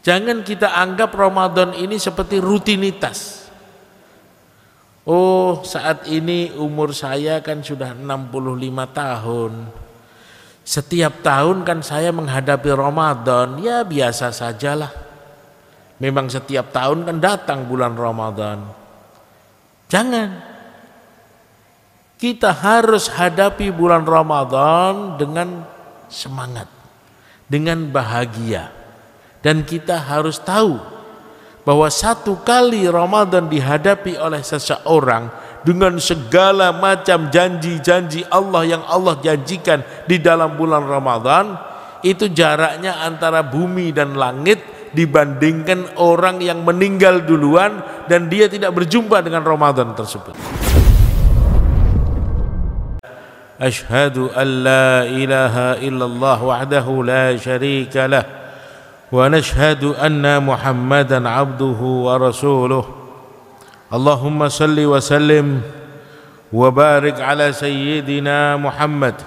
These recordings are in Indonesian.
Jangan kita anggap Ramadan ini seperti rutinitas. Oh, saat ini umur saya kan sudah 65 tahun. Setiap tahun kan saya menghadapi Ramadan, ya biasa sajalah. Memang setiap tahun kan datang bulan Ramadan. Jangan. Kita harus hadapi bulan Ramadan dengan semangat, dengan bahagia. Dan kita harus tahu bahwa satu kali Ramadan dihadapi oleh seseorang dengan segala macam janji-janji Allah yang Allah janjikan di dalam bulan Ramadan, itu jaraknya antara bumi dan langit dibandingkan orang yang meninggal duluan dan dia tidak berjumpa dengan Ramadan tersebut. Asyhadu an la ilaha illallah wahdahu la syarika lah wa nashhadu anna Muhammadan abduhu wa rasuluh. Allahumma salli wa sallim wa barik ala sayyidina Muhammad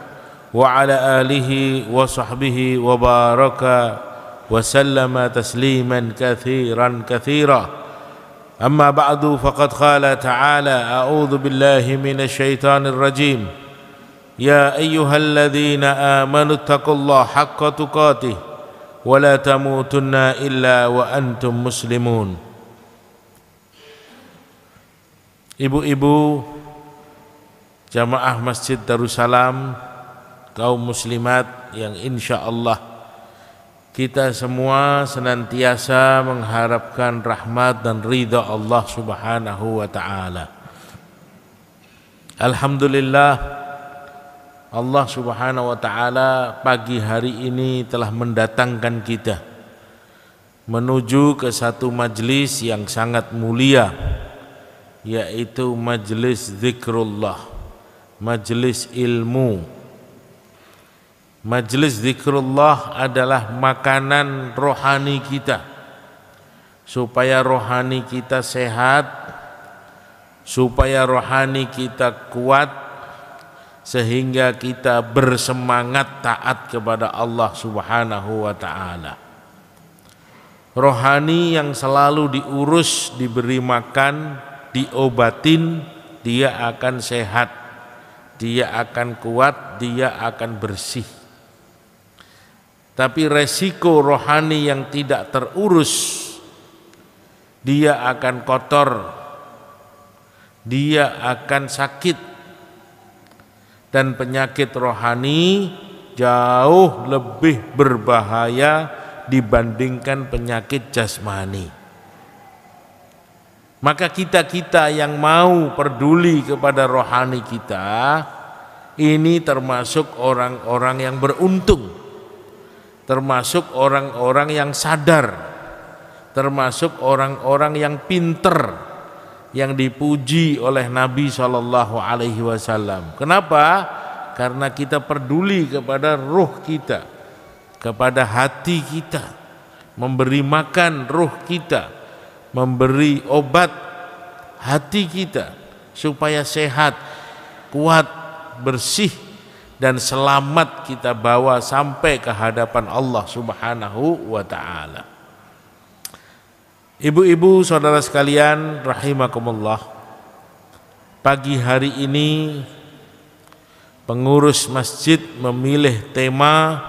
wa ala alihi wa sahbihi wa baraka wa sallama tasliman kathiran kathira. Amma ba'du, faqad qala ta'ala a'udzu billahi minasy syaithanir rajim. Ya ayyuhalladzina amanu taqullaha haqqa tuqatih wa la tamutunna illa wa antum muslimun. Ibu-ibu jamaah Masjid Darussalam, kaum muslimat yang insya Allah kita semua senantiasa mengharapkan rahmat dan ridha Allah subhanahu wa ta'ala. Alhamdulillah, Allah subhanahu wa ta'ala pagi hari ini telah mendatangkan kita menuju ke satu majlis yang sangat mulia, yaitu majlis zikrullah, majlis ilmu. Majlis zikrullah adalah makanan rohani kita, supaya rohani kita sehat, supaya rohani kita kuat, sehingga kita bersemangat taat kepada Allah subhanahu wa ta'ala. Rohani yang selalu diurus, diberi makan, diobatin, dia akan sehat, dia akan kuat, dia akan bersih. Tapi resiko rohani yang tidak terurus, dia akan kotor, dia akan sakit. Dan penyakit rohani jauh lebih berbahaya dibandingkan penyakit jasmani. Maka kita-kita yang mau peduli kepada rohani kita, ini termasuk orang-orang yang beruntung, termasuk orang-orang yang sadar, termasuk orang-orang yang pinter, yang dipuji oleh Nabi SAW. Kenapa? Karena kita peduli kepada ruh kita, kepada hati kita, memberi makan ruh kita, memberi obat hati kita supaya sehat, kuat, bersih, dan selamat kita bawa sampai ke hadapan Allah subhanahu wa ta'ala. Ibu-ibu, saudara sekalian rahimakumullah, pagi hari ini pengurus masjid memilih tema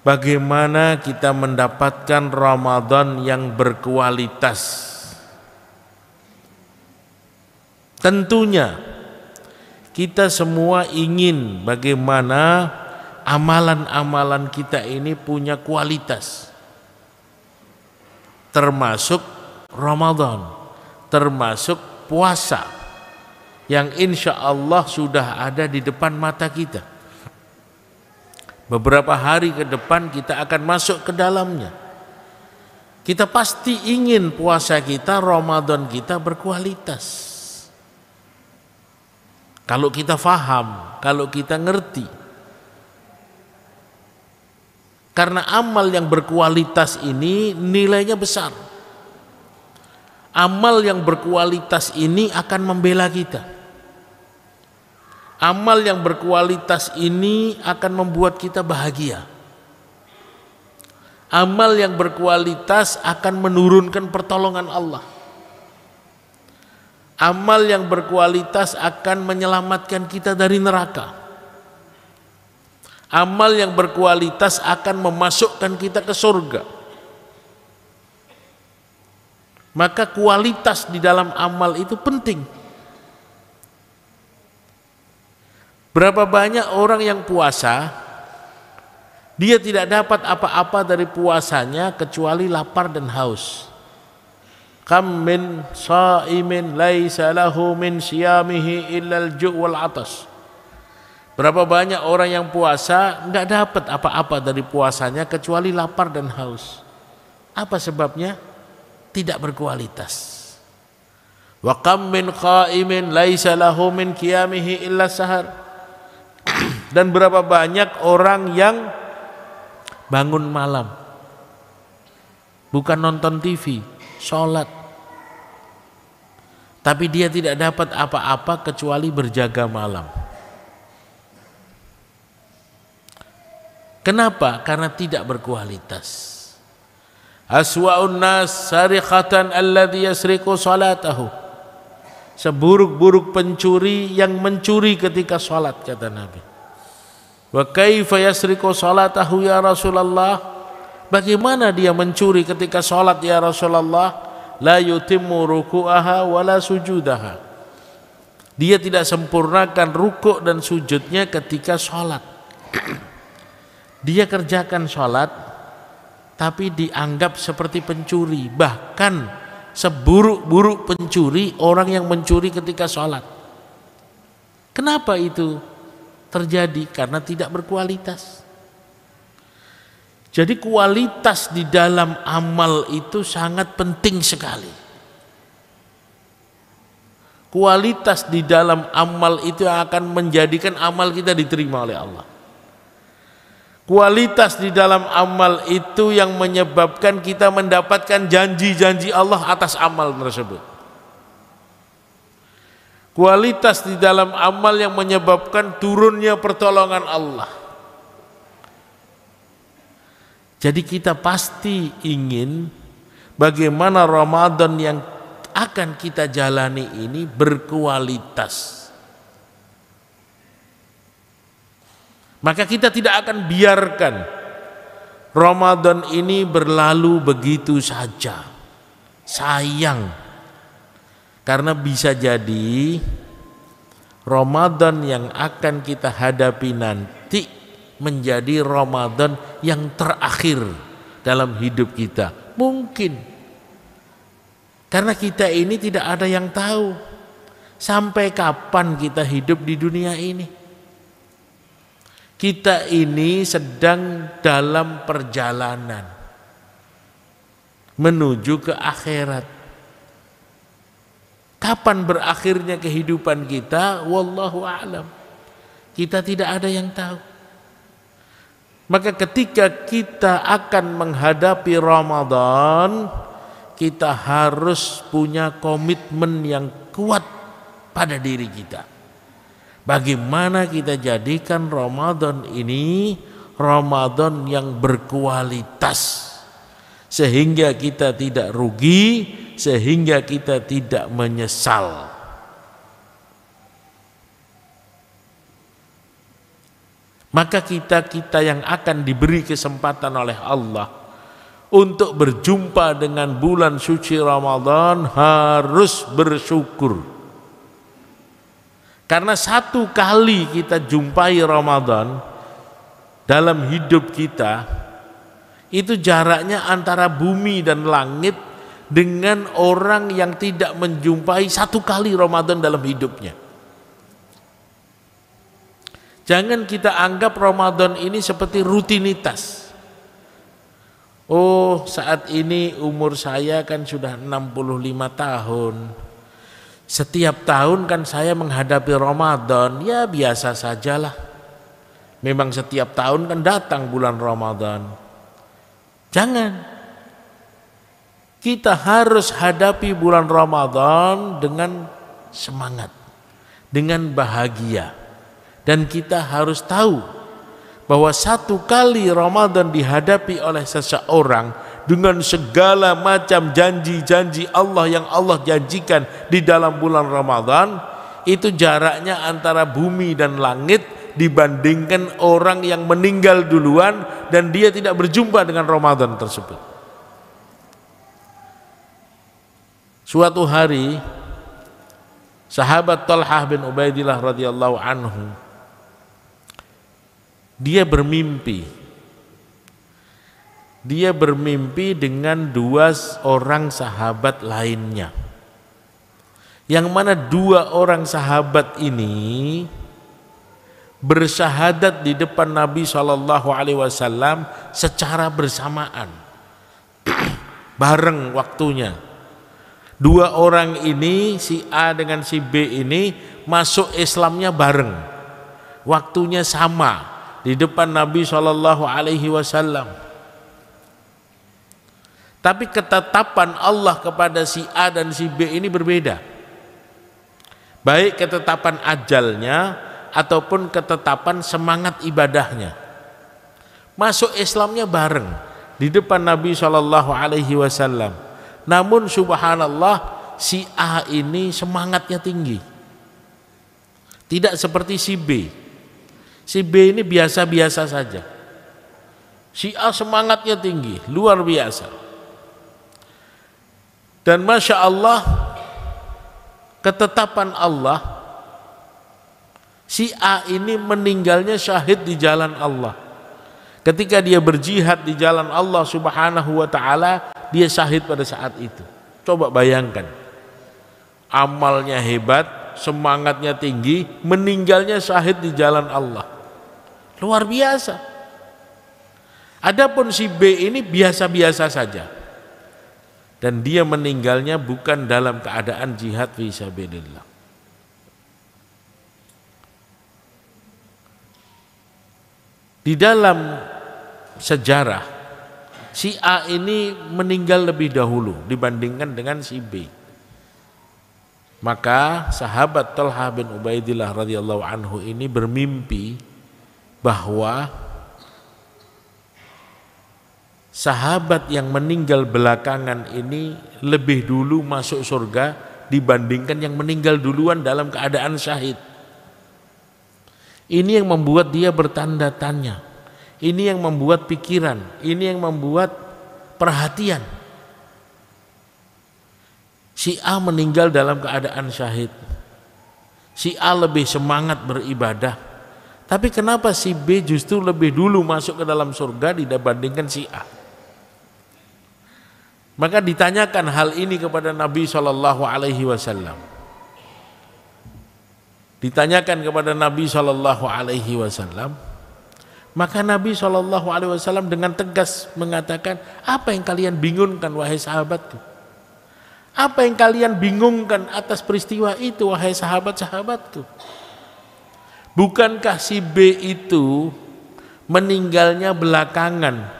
bagaimana kita mendapatkan Ramadan yang berkualitas. Tentunya kita semua ingin bagaimana amalan-amalan kita ini punya kualitas, termasuk Ramadan, termasuk puasa yang insya Allah sudah ada di depan mata kita. Beberapa hari ke depan kita akan masuk ke dalamnya. Kita pasti ingin puasa kita, Ramadan kita berkualitas. Kalau kita faham, kalau kita ngerti. Karena amal yang berkualitas ini nilainya besar. Amal yang berkualitas ini akan membela kita. Amal yang berkualitas ini akan membuat kita bahagia. Amal yang berkualitas akan menurunkan pertolongan Allah. Amal yang berkualitas akan menyelamatkan kita dari neraka. Amal yang berkualitas akan memasukkan kita ke surga. Maka kualitas di dalam amal itu penting. Berapa banyak orang yang puasa, dia tidak dapat apa-apa dari puasanya kecuali lapar dan haus. Kam min shaimin laisa lahu min siyamihi illa al-ju' wal 'atas. Berapa banyak orang yang puasa enggak dapat apa-apa dari puasanya kecuali lapar dan haus. Apa sebabnya? Tidak berkualitas. Wa kam min qaimin laisa lahu min qiyamihi illa sahar. Dan berapa banyak orang yang bangun malam, bukan nonton TV, sholat, tapi dia tidak dapat apa-apa kecuali berjaga malam. Kenapa? Karena tidak berkualitas. Aswa'un nas sariqatan alladhi yasriqu salatahu. Seburuk-buruk pencuri yang mencuri ketika sholat, kata Nabi. Wa kaifa yasriqu salatahu ya Rasulullah? Bagaimana dia mencuri ketika sholat ya Rasulullah? La yutimmu ruku'aha wa la sujudaha. Dia tidak sempurnakan rukuk dan sujudnya ketika sholat. Dia kerjakan sholat tapi dianggap seperti pencuri. Bahkan seburuk-buruk pencuri orang yang mencuri ketika sholat. Kenapa itu terjadi? Karena tidak berkualitas. Jadi kualitas di dalam amal itu sangat penting sekali. Kualitas di dalam amal itu akan menjadikan amal kita diterima oleh Allah. Kualitas di dalam amal itu yang menyebabkan kita mendapatkan janji-janji Allah atas amal tersebut. Kualitas di dalam amal yang menyebabkan turunnya pertolongan Allah. Jadi kita pasti ingin bagaimana Ramadan yang akan kita jalani ini berkualitas. Maka kita tidak akan biarkan Ramadan ini berlalu begitu saja. Sayang. Karena bisa jadi Ramadan yang akan kita hadapi nanti menjadi Ramadan yang terakhir dalam hidup kita. Mungkin. Karena kita ini tidak ada yang tahu sampai kapan kita hidup di dunia ini. Kita ini sedang dalam perjalanan menuju ke akhirat. Kapan berakhirnya kehidupan kita? Wallahu a'lam. Kita tidak ada yang tahu. Maka ketika kita akan menghadapi Ramadan, kita harus punya komitmen yang kuat pada diri kita. Bagaimana kita jadikan Ramadan ini Ramadan yang berkualitas, sehingga kita tidak rugi, sehingga kita tidak menyesal. Maka kita yang akan diberi kesempatan oleh Allah untuk berjumpa dengan bulan suci Ramadan harus bersyukur. Karena satu kali kita jumpai Ramadan dalam hidup kita, itu jaraknya antara bumi dan langit dengan orang yang tidak menjumpai satu kali Ramadan dalam hidupnya. Jangan kita anggap Ramadan ini seperti rutinitas. Oh, saat ini umur saya kan sudah 65 tahun. Setiap tahun kan saya menghadapi Ramadan, ya biasa sajalah. Memang setiap tahun kan datang bulan Ramadan. Jangan. Kita harus hadapi bulan Ramadan dengan semangat, dengan bahagia. Dan kita harus tahu bahwa satu kali Ramadan dihadapi oleh seseorang dengan segala macam janji-janji Allah yang Allah janjikan di dalam bulan Ramadan, itu jaraknya antara bumi dan langit dibandingkan orang yang meninggal duluan dan dia tidak berjumpa dengan Ramadan tersebut. Suatu hari sahabat Talhah bin Ubaidillah radhiyallahu anhu, dia bermimpi dengan dua orang sahabat lainnya, yang mana dua orang sahabat ini bersyahadat di depan Nabi SAW secara bersamaan bareng waktunya. Dua orang ini, si A dengan si B ini masuk Islamnya bareng, waktunya sama di depan Nabi SAW. Tapi ketetapan Allah kepada si A dan si B ini berbeda, baik ketetapan ajalnya ataupun ketetapan semangat ibadahnya. Masuk Islamnya bareng di depan Nabi SAW. Namun subhanallah, si A ini semangatnya tinggi, tidak seperti si B. Si B ini biasa-biasa saja. Si A semangatnya tinggi, luar biasa. Dan Masya Allah, ketetapan Allah, si A ini meninggalnya syahid di jalan Allah. Ketika dia berjihad di jalan Allah Subhanahu wa ta'ala, dia syahid pada saat itu. Coba bayangkan, amalnya hebat, semangatnya tinggi, meninggalnya syahid di jalan Allah. Luar biasa. Adapun si B ini biasa-biasa saja, dan dia meninggalnya bukan dalam keadaan jihad fi sabilillah. Di dalam sejarah, si A ini meninggal lebih dahulu dibandingkan dengan si B. Maka sahabat Talhah bin Ubaidillah radhiyallahu anhu ini bermimpi bahwa sahabat yang meninggal belakangan ini lebih dulu masuk surga dibandingkan yang meninggal duluan dalam keadaan syahid. Ini yang membuat dia bertanda tanya, ini yang membuat pikiran, ini yang membuat perhatian. Si A meninggal dalam keadaan syahid, si A lebih semangat beribadah, tapi kenapa si B justru lebih dulu masuk ke dalam surga dibandingkan si A? Maka ditanyakan hal ini kepada Nabi SAW. Ditanyakan kepada Nabi SAW, maka Nabi SAW dengan tegas mengatakan, apa yang kalian bingungkan wahai sahabatku? Apa yang kalian bingungkan atas peristiwa itu wahai sahabat-sahabatku? Bukankah si B itu meninggalnya belakangan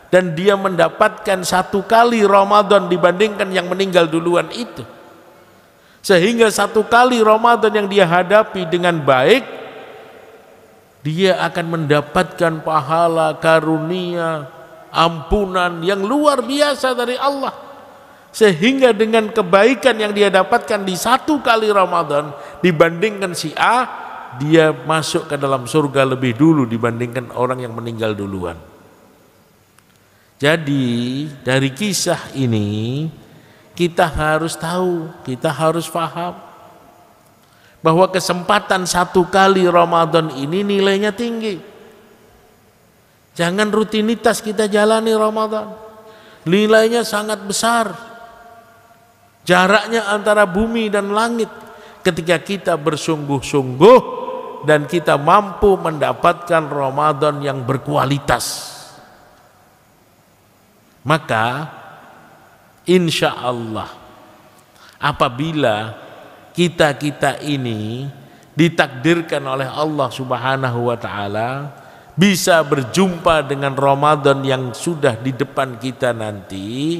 dan dia mendapatkan satu kali Ramadan dibandingkan yang meninggal duluan itu, sehingga satu kali Ramadan yang dia hadapi dengan baik, dia akan mendapatkan pahala, karunia, ampunan yang luar biasa dari Allah, sehingga dengan kebaikan yang dia dapatkan di satu kali Ramadan dibandingkan si A, dia masuk ke dalam surga lebih dulu dibandingkan orang yang meninggal duluan. Jadi dari kisah ini kita harus tahu, kita harus paham bahwa kesempatan satu kali Ramadan ini nilainya tinggi. Jangan rutinitas kita jalani Ramadan, nilainya sangat besar. Jaraknya antara bumi dan langit ketika kita bersungguh-sungguh dan kita mampu mendapatkan Ramadan yang berkualitas. Maka insya Allah apabila kita ini ditakdirkan oleh Allah Subhanahu wa ta'ala bisa berjumpa dengan Ramadan yang sudah di depan kita nanti,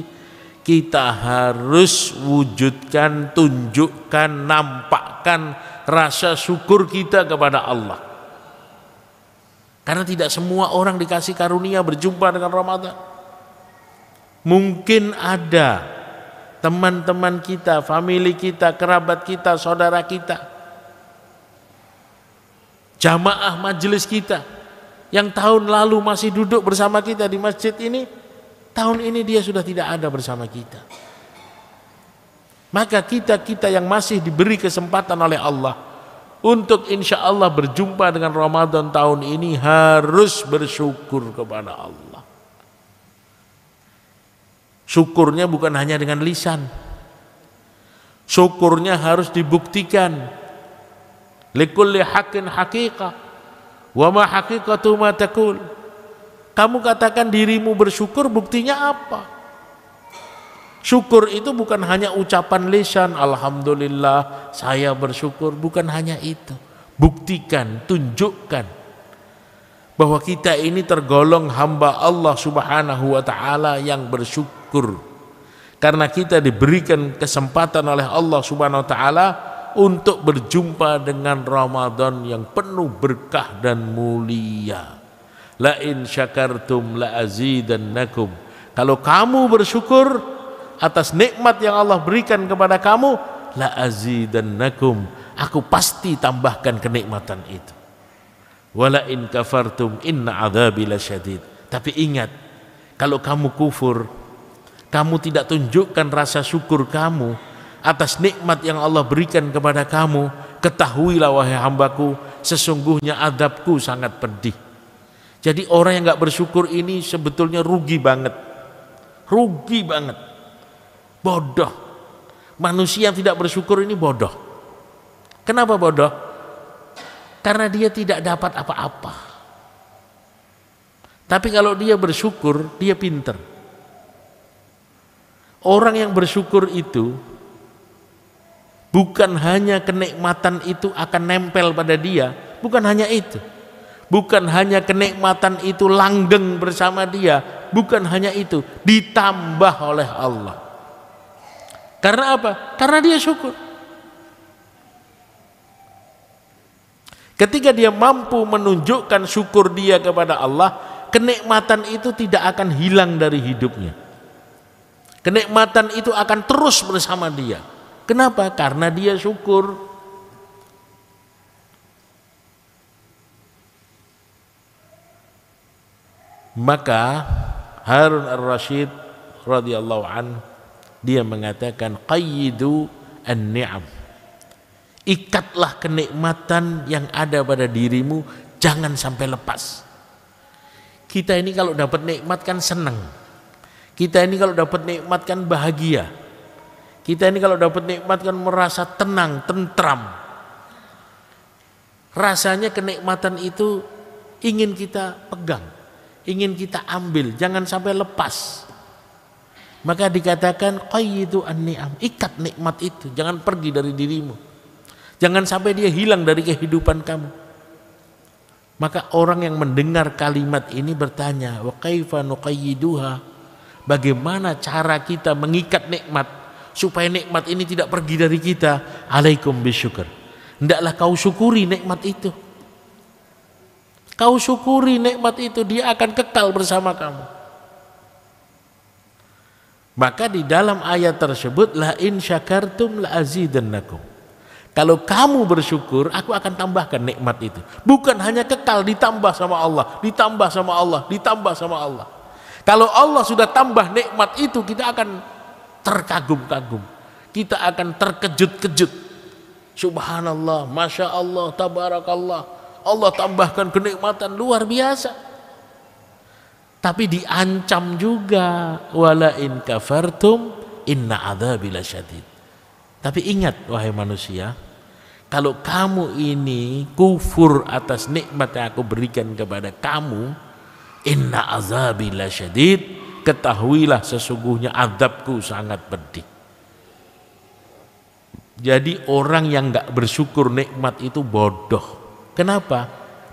kita harus wujudkan, tunjukkan, nampakkan rasa syukur kita kepada Allah. Karena tidak semua orang dikasih karunia berjumpa dengan Ramadan. Mungkin ada teman-teman kita, famili kita, kerabat kita, saudara kita, jamaah majelis kita yang tahun lalu masih duduk bersama kita di masjid ini, tahun ini dia sudah tidak ada bersama kita. Maka kita yang masih diberi kesempatan oleh Allah untuk insya Allah berjumpa dengan Ramadan tahun ini harus bersyukur kepada Allah. Syukurnya bukan hanya dengan lisan, syukurnya harus dibuktikan. Likulli haqqin haqiqah wa ma haqiqatu ma taqul. Kamu katakan dirimu bersyukur, buktinya apa? Syukur itu bukan hanya ucapan lisan, alhamdulillah saya bersyukur, bukan hanya itu. Buktikan, tunjukkan bahwa kita ini tergolong hamba Allah Subhanahu wa taala yang bersyukur. Karena kita diberikan kesempatan oleh Allah Subhanahu wa taala untuk berjumpa dengan Ramadan yang penuh berkah dan mulia. La in syakartum la azidannakum. Kalau kamu bersyukur atas nikmat yang Allah berikan kepada kamu, la azidannakum, aku pasti tambahkan kenikmatan itu. Wala in kafartum inna adzabi lasyadid. Tapi ingat, kalau kamu kufur, kamu tidak tunjukkan rasa syukur kamu atas nikmat yang Allah berikan kepada kamu, ketahuilah wahai hambaku, sesungguhnya adabku sangat pedih. Jadi orang yang gak bersyukur ini sebetulnya rugi banget. Rugi banget. Bodoh. Manusia yang tidak bersyukur ini bodoh. Kenapa bodoh? Karena dia tidak dapat apa-apa. Tapi kalau dia bersyukur, dia pinter. Orang yang bersyukur itu bukan hanya kenikmatan itu akan nempel pada dia, bukan hanya itu. Bukan hanya kenikmatan itu langgeng bersama dia, bukan hanya itu, ditambah oleh Allah. Karena apa? Karena dia syukur. Ketika dia mampu menunjukkan syukur dia kepada Allah, kenikmatan itu tidak akan hilang dari hidupnya. Kenikmatan itu akan terus bersama dia. Kenapa? Karena dia syukur. Maka Harun ar-Rasyid radhiyallahu an, dia mengatakan qayyidu an-ni'am. Ikatlah kenikmatan yang ada pada dirimu, jangan sampai lepas. Kita ini kalau dapat nikmat kan senang. Kita ini kalau dapat nikmat kan bahagia. Kita ini kalau dapat nikmat kan merasa tenang, tentram. Rasanya kenikmatan itu ingin kita pegang, ingin kita ambil, jangan sampai lepas. Maka dikatakan qayyidu an-ni'am, ikat nikmat itu, jangan pergi dari dirimu. Jangan sampai dia hilang dari kehidupan kamu. Maka orang yang mendengar kalimat ini bertanya, wa kaifa nuqayyiduha? Bagaimana cara kita mengikat nikmat supaya nikmat ini tidak pergi dari kita? Alaikum bisyukur. Hendaklah kau syukuri nikmat itu. Kau syukuri nikmat itu, dia akan kekal bersama kamu. Maka di dalam ayat tersebut, la in syakartum la azidannakum. Kalau kamu bersyukur, aku akan tambahkan nikmat itu. Bukan hanya kekal, ditambah sama Allah, ditambah sama Allah, ditambah sama Allah. Kalau Allah sudah tambah nikmat itu, kita akan terkagum-kagum. Kita akan terkejut-kejut. Subhanallah, Masya Allah, Tabarakallah. Allah tambahkan kenikmatan luar biasa. Tapi diancam juga, wala in kafartum inna adzabi lasyadid. Tapi ingat wahai manusia, kalau kamu ini kufur atas nikmat yang aku berikan kepada kamu, inna azabi lasyadid, ketahuilah sesungguhnya azabku sangat pedih. Jadi orang yang enggak bersyukur nikmat itu bodoh. Kenapa?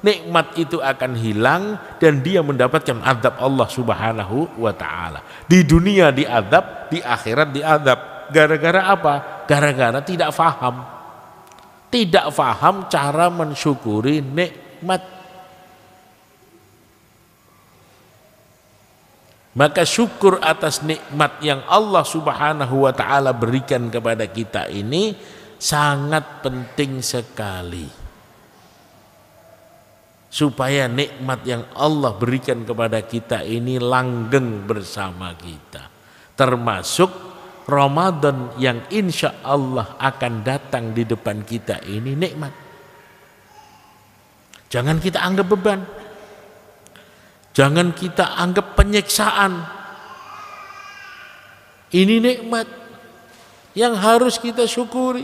Nikmat itu akan hilang dan dia mendapatkan azab Allah Subhanahu wa taala. Di dunia diazab, di akhirat diazab. Gara-gara apa? Gara-gara tidak faham. Tidak faham cara mensyukuri nikmat. Maka syukur atas nikmat yang Allah Subhanahu wa taala berikan kepada kita ini sangat penting sekali. Supaya nikmat yang Allah berikan kepada kita ini langgeng bersama kita. Termasuk Ramadan yang insya Allah akan datang di depan kita ini nikmat. Jangan kita anggap beban. Jangan kita anggap penyiksaan. Ini nikmat yang harus kita syukuri.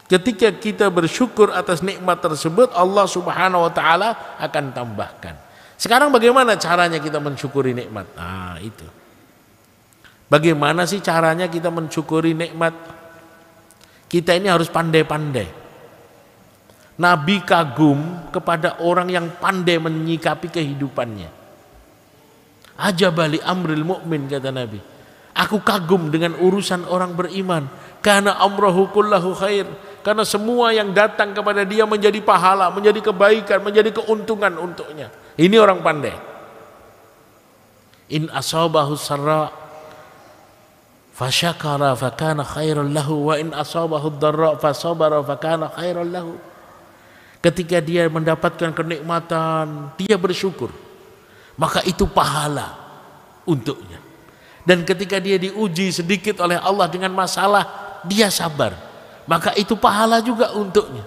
Ketika kita bersyukur atas nikmat tersebut, Allah Subhanahu wa taala akan tambahkan. Sekarang bagaimana caranya kita mensyukuri nikmat? Nah, itu. Bagaimana sih caranya kita mensyukuri nikmat? Kita ini harus pandai-pandai. Nabi kagum kepada orang yang pandai menyikapi kehidupannya. Ajabali amril mu'min, kata Nabi. Aku kagum dengan urusan orang beriman. Karena amrahu kullahu khair. Karena semua yang datang kepada dia menjadi pahala, menjadi kebaikan, menjadi keuntungan untuknya. Ini orang pandai. In asabahu sarra fasyakara fakana khairan lahu, wa in asabahu dharra fasabara fakana khairan lahu. Ketika dia mendapatkan kenikmatan, dia bersyukur, maka itu pahala untuknya. Dan ketika dia diuji sedikit oleh Allah dengan masalah, dia sabar, maka itu pahala juga untuknya.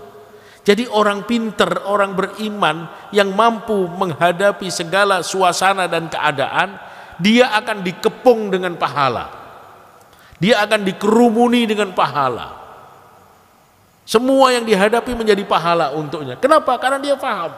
Jadi orang pinter, orang beriman yang mampu menghadapi segala suasana dan keadaan, dia akan dikepung dengan pahala. Dia akan dikerumuni dengan pahala. Semua yang dihadapi menjadi pahala untuknya. Kenapa? Karena dia paham.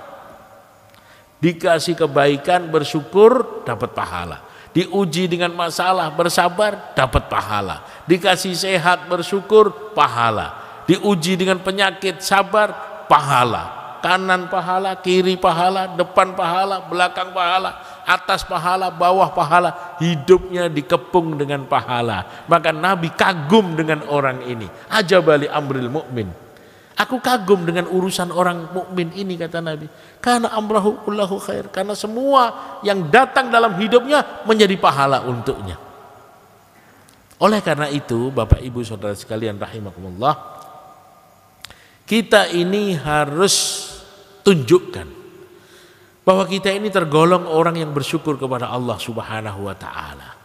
Dikasih kebaikan, bersyukur, dapat pahala. Diuji dengan masalah, bersabar, dapat pahala. Dikasih sehat, bersyukur, pahala. Diuji dengan penyakit, sabar, pahala. Kanan pahala, kiri pahala, depan pahala, belakang pahala, atas pahala, bawah pahala. Hidupnya dikepung dengan pahala. Maka Nabi kagum dengan orang ini. Ajabali amril mu'min. Aku kagum dengan urusan orang mukmin ini, kata Nabi. Karena amrahu kullahu khair. Karena semua yang datang dalam hidupnya menjadi pahala untuknya. Oleh karena itu, Bapak Ibu Saudara sekalian rahimakumullah, kita ini harus tunjukkan bahwa kita ini tergolong orang yang bersyukur kepada Allah Subhanahu wa taala.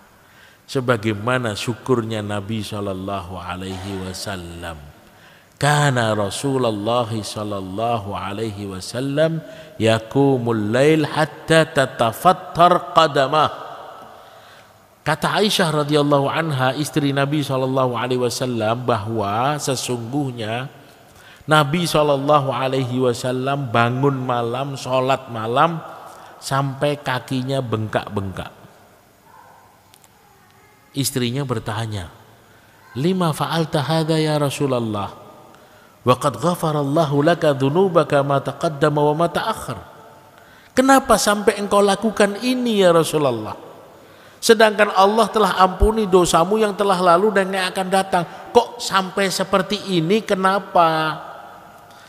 Sebagaimana syukurnya Nabi sallallahu alaihi wasallam. Kana Rasulullah sallallahu alaihi wasallam yaqumul lail hatta tatafattar qadamah. Kata Aisyah radhiyallahu anha, istri Nabi sallallahu alaihi wasallam, bahwa sesungguhnya Nabi sallallahu alaihi wasallam bangun malam, sholat malam sampai kakinya bengkak-bengkak. Istrinya bertanya, "Lima fa'alta hadza ya Rasulullah? Wa qad ghafarallahu laka dzunubaka ma taqaddama wa ma ta'akhkhar." Kenapa sampai engkau lakukan ini ya Rasulullah? Sedangkan Allah telah ampuni dosamu yang telah lalu dan yang akan datang. Kok sampai seperti ini? Kenapa?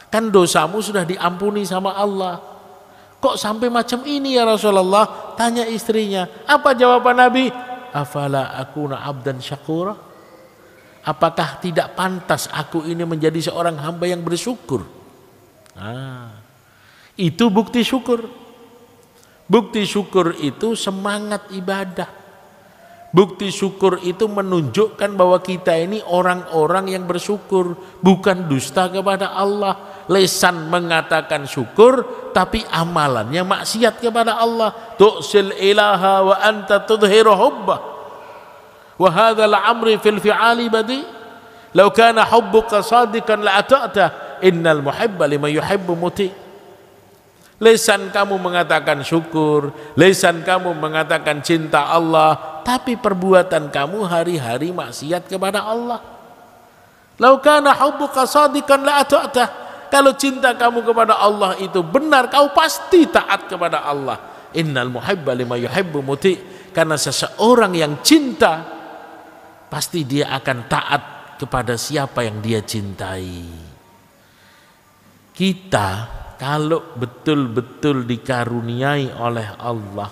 Kan dosamu sudah diampuni sama Allah. Kok sampai macam ini ya Rasulullah? Tanya istrinya. Apa jawaban Nabi? Afala akuna abdan syakura? Apakah tidak pantas aku ini menjadi seorang hamba yang bersyukur? Itu bukti syukur. Bukti syukur itu semangat ibadah. Bukti syukur itu menunjukkan bahwa kita ini orang-orang yang bersyukur, bukan dusta kepada Allah. Lesan mengatakan syukur, tapi amalannya maksiat kepada Allah. Tu'sil ilaha wa anta tudhiru hubbah. Wa hadzal amri fil fi'ali badi. Law kana hubbuka sadiqan la ata'ta. Innal muhibba liman yuhibbu muti. Lisan kamu mengatakan syukur, lisan kamu mengatakan cinta Allah, tapi perbuatan kamu hari-hari maksiat kepada Allah. Law kana hubbuka sadiqan la ata'ta. Kalau cinta kamu kepada Allah itu benar, kau pasti taat kepada Allah. Innal muhibba liman yuhibbu muti. Karena seseorang yang cinta, pasti dia akan taat kepada siapa yang dia cintai. Kita kalau betul-betul dikaruniai oleh Allah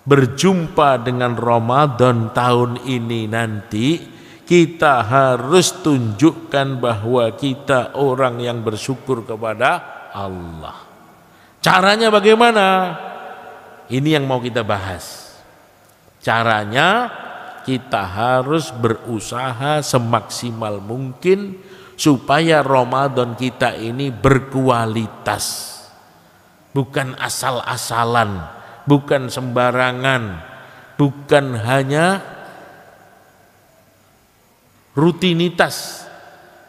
berjumpa dengan Ramadan tahun ini nanti, kita harus tunjukkan bahwa kita orang yang bersyukur kepada Allah. Caranya bagaimana? Ini yang mau kita bahas. Caranya kita harus berusaha semaksimal mungkin supaya Ramadan kita ini berkualitas. Bukan asal-asalan, bukan sembarangan, bukan hanya rutinitas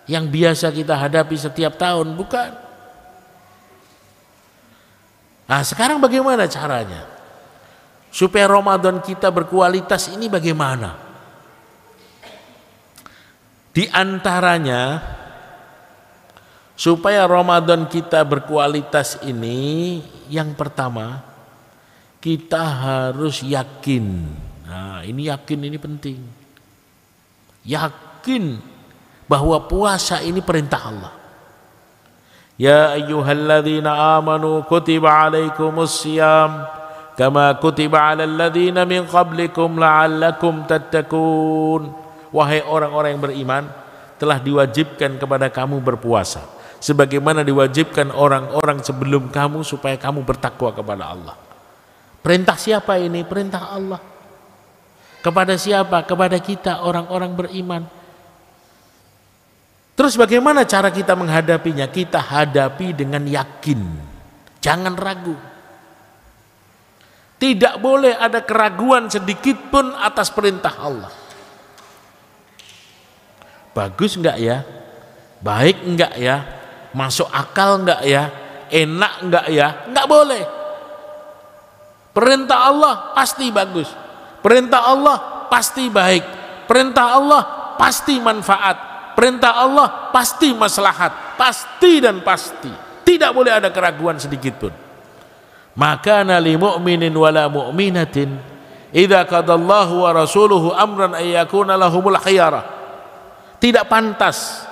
yang biasa kita hadapi setiap tahun, bukan. Nah, sekarang bagaimana caranya? Supaya Ramadan kita berkualitas ini bagaimana? Di antaranya, supaya Ramadan kita berkualitas ini, yang pertama, kita harus yakin. Nah, ini yakin ini penting. Yakin bahwa puasa ini perintah Allah. Ya ayyuhalladzina amanu kutiba alaikumus syiyam kama kutiba alal ladzina min qablikum la'allakum tattaqun. Wahai orang-orang yang beriman, telah diwajibkan kepada kamu berpuasa sebagaimana diwajibkan orang-orang sebelum kamu supaya kamu bertakwa kepada Allah. Perintah siapa ini? Perintah Allah. Kepada siapa? Kepada kita orang-orang beriman. Terus bagaimana cara kita menghadapinya? Kita hadapi dengan yakin. Jangan ragu. Tidak boleh ada keraguan sedikit pun atas perintah Allah. Bagus enggak ya? Baik enggak ya? Masuk akal enggak ya? Enak enggak ya? Enggak boleh. Perintah Allah pasti bagus. Perintah Allah pasti baik. Perintah Allah pasti manfaat. Perintah Allah pasti maslahat, pasti dan pasti. Tidak boleh ada keraguan sedikit pun. Maka nali mu'minin wala mu'minatin idza qadallahu wa rasuluhu amran ay yakuna lahumul khiyarah. Tidak pantas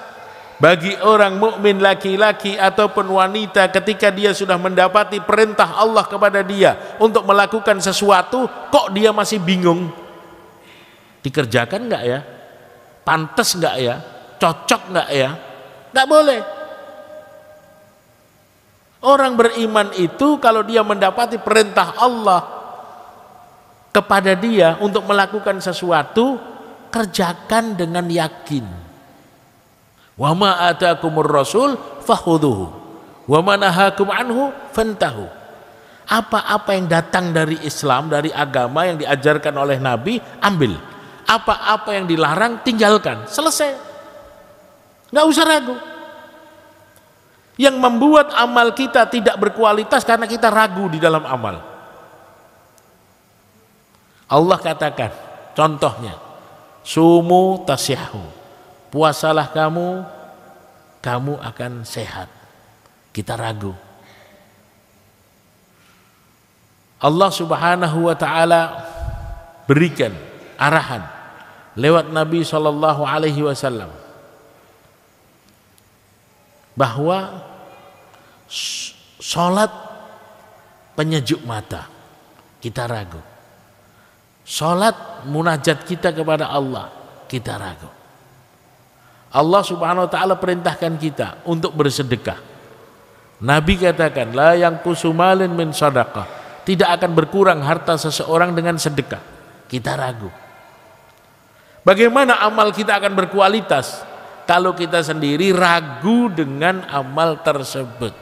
bagi orang mukmin laki-laki ataupun wanita ketika dia sudah mendapati perintah Allah kepada dia untuk melakukan sesuatu, kok dia masih bingung. Dikerjakan enggak ya? Pantas enggak ya? Cocok enggak ya? Enggak boleh. Orang beriman itu kalau dia mendapati perintah Allah kepada dia untuk melakukan sesuatu, kerjakan dengan yakin. Wa ma atakumur rasul fakhudhuhu wa ma nahakum anhu fantahu. Apa-apa yang datang dari Islam, dari agama yang diajarkan oleh Nabi, ambil. Apa-apa yang dilarang, tinggalkan. Selesai. Nggak usah ragu. Yang membuat amal kita tidak berkualitas karena kita ragu di dalam amal. Allah katakan, contohnya, sumu tasihhu, puasalah kamu, kamu akan sehat. Kita ragu. Allah subhanahu wa ta'ala berikan arahan lewat Nabi SAW bahwa sholat penyejuk mata, kita ragu. Sholat munajat kita kepada Allah, kita ragu. Allah subhanahu wa ta'ala perintahkan kita untuk bersedekah. Nabi katakan, la yanqusu malin min sadaqah, tidak akan berkurang harta seseorang dengan sedekah. Kita ragu. Bagaimana amal kita akan berkualitas kalau kita sendiri ragu dengan amal tersebut?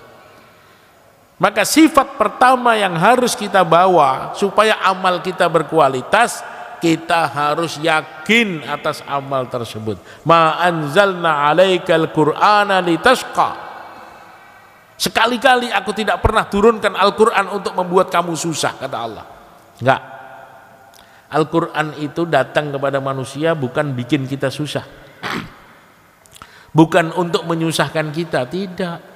Maka sifat pertama yang harus kita bawa supaya amal kita berkualitas, kita harus yakin atas amal tersebut. Ma anzalna 'alaikal qur'ana litashqa. Sekali-kali aku tidak pernah turunkan Al-Qur'an untuk membuat kamu susah, kata Allah. Enggak. Al-Qur'an itu datang kepada manusia bukan bikin kita susah. Bukan untuk menyusahkan kita, tidak.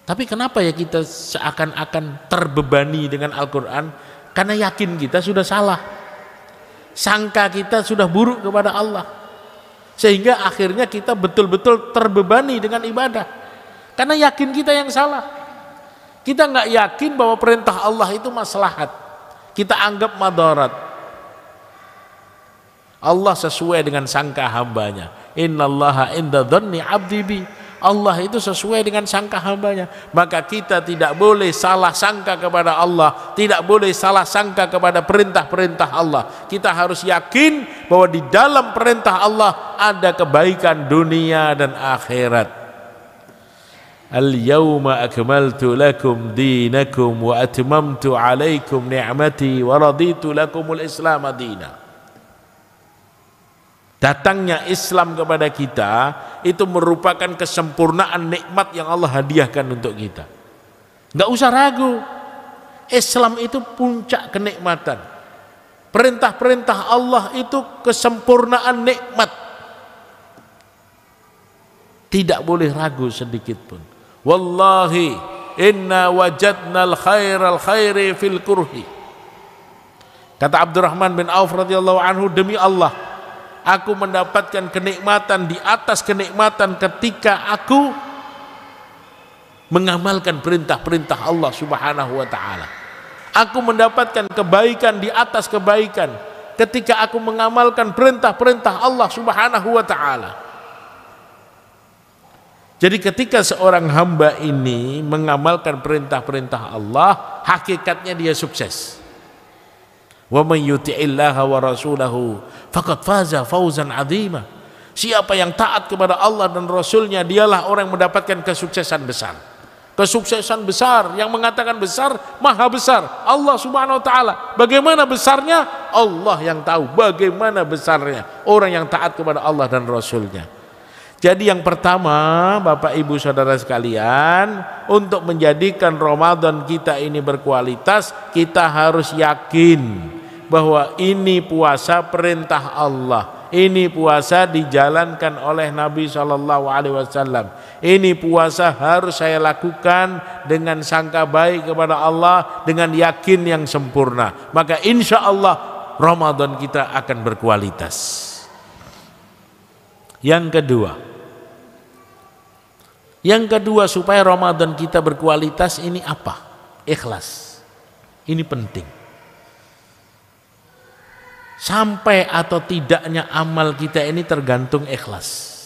Tapi kenapa ya kita seakan-akan terbebani dengan Al-Quran? Karena yakin kita sudah salah. Sangka kita sudah buruk kepada Allah. Sehingga akhirnya kita betul-betul terbebani dengan ibadah. Karena yakin kita yang salah. Kita nggak yakin bahwa perintah Allah itu maslahat, kita anggap madarat. Allah sesuai dengan sangka hambanya. Innallaha inda dhanni abdi bi. Allah itu sesuai dengan sangka hambanya. Maka kita tidak boleh salah sangka kepada Allah, tidak boleh salah sangka kepada perintah-perintah Allah. Kita harus yakin bahwa di dalam perintah Allah ada kebaikan dunia dan akhirat. Al-yawma akmaltu lakum dinakum wa atmamtu alaikum ni'mati wa raditu lakumul islam dina. Datangnya Islam kepada kita itu merupakan kesempurnaan nikmat yang Allah hadiahkan untuk kita. Nggak usah ragu, Islam itu puncak kenikmatan. Perintah-perintah Allah itu kesempurnaan nikmat. Tidak boleh ragu sedikit pun. Wallahi inna wajadnal khairal khairi fil kurhi. Kata Abdurrahman bin Auf radhiyallahu anhu, demi Allah, aku mendapatkan kenikmatan di atas kenikmatan ketika aku mengamalkan perintah-perintah Allah Subhanahu wa ta'ala. Aku mendapatkan kebaikan di atas kebaikan ketika aku mengamalkan perintah-perintah Allah Subhanahu wa ta'ala. Jadi ketika seorang hamba ini mengamalkan perintah-perintah Allah, hakikatnya dia sukses. Wa may yuti'illaha wa rasulahu faqad faza fawzan 'azima. Siapa yang taat kepada Allah dan Rasulnya, dialah orang yang mendapatkan kesuksesan besar. Kesuksesan besar, yang mengatakan besar, maha besar, Allah Subhanahu wa ta'ala. Bagaimana besarnya? Allah yang tahu bagaimana besarnya orang yang taat kepada Allah dan Rasulnya. Jadi yang pertama, Bapak Ibu Saudara sekalian, untuk menjadikan Ramadan kita ini berkualitas, kita harus yakin bahwa ini puasa perintah Allah, ini puasa dijalankan oleh Nabi SAW. Ini puasa harus saya lakukan dengan sangka baik kepada Allah, dengan yakin yang sempurna. Maka insya Allah Ramadan kita akan berkualitas. Yang kedua, supaya Ramadan kita berkualitas ini apa? Ikhlas. Ini penting. Sampai atau tidaknya amal kita ini tergantung ikhlas.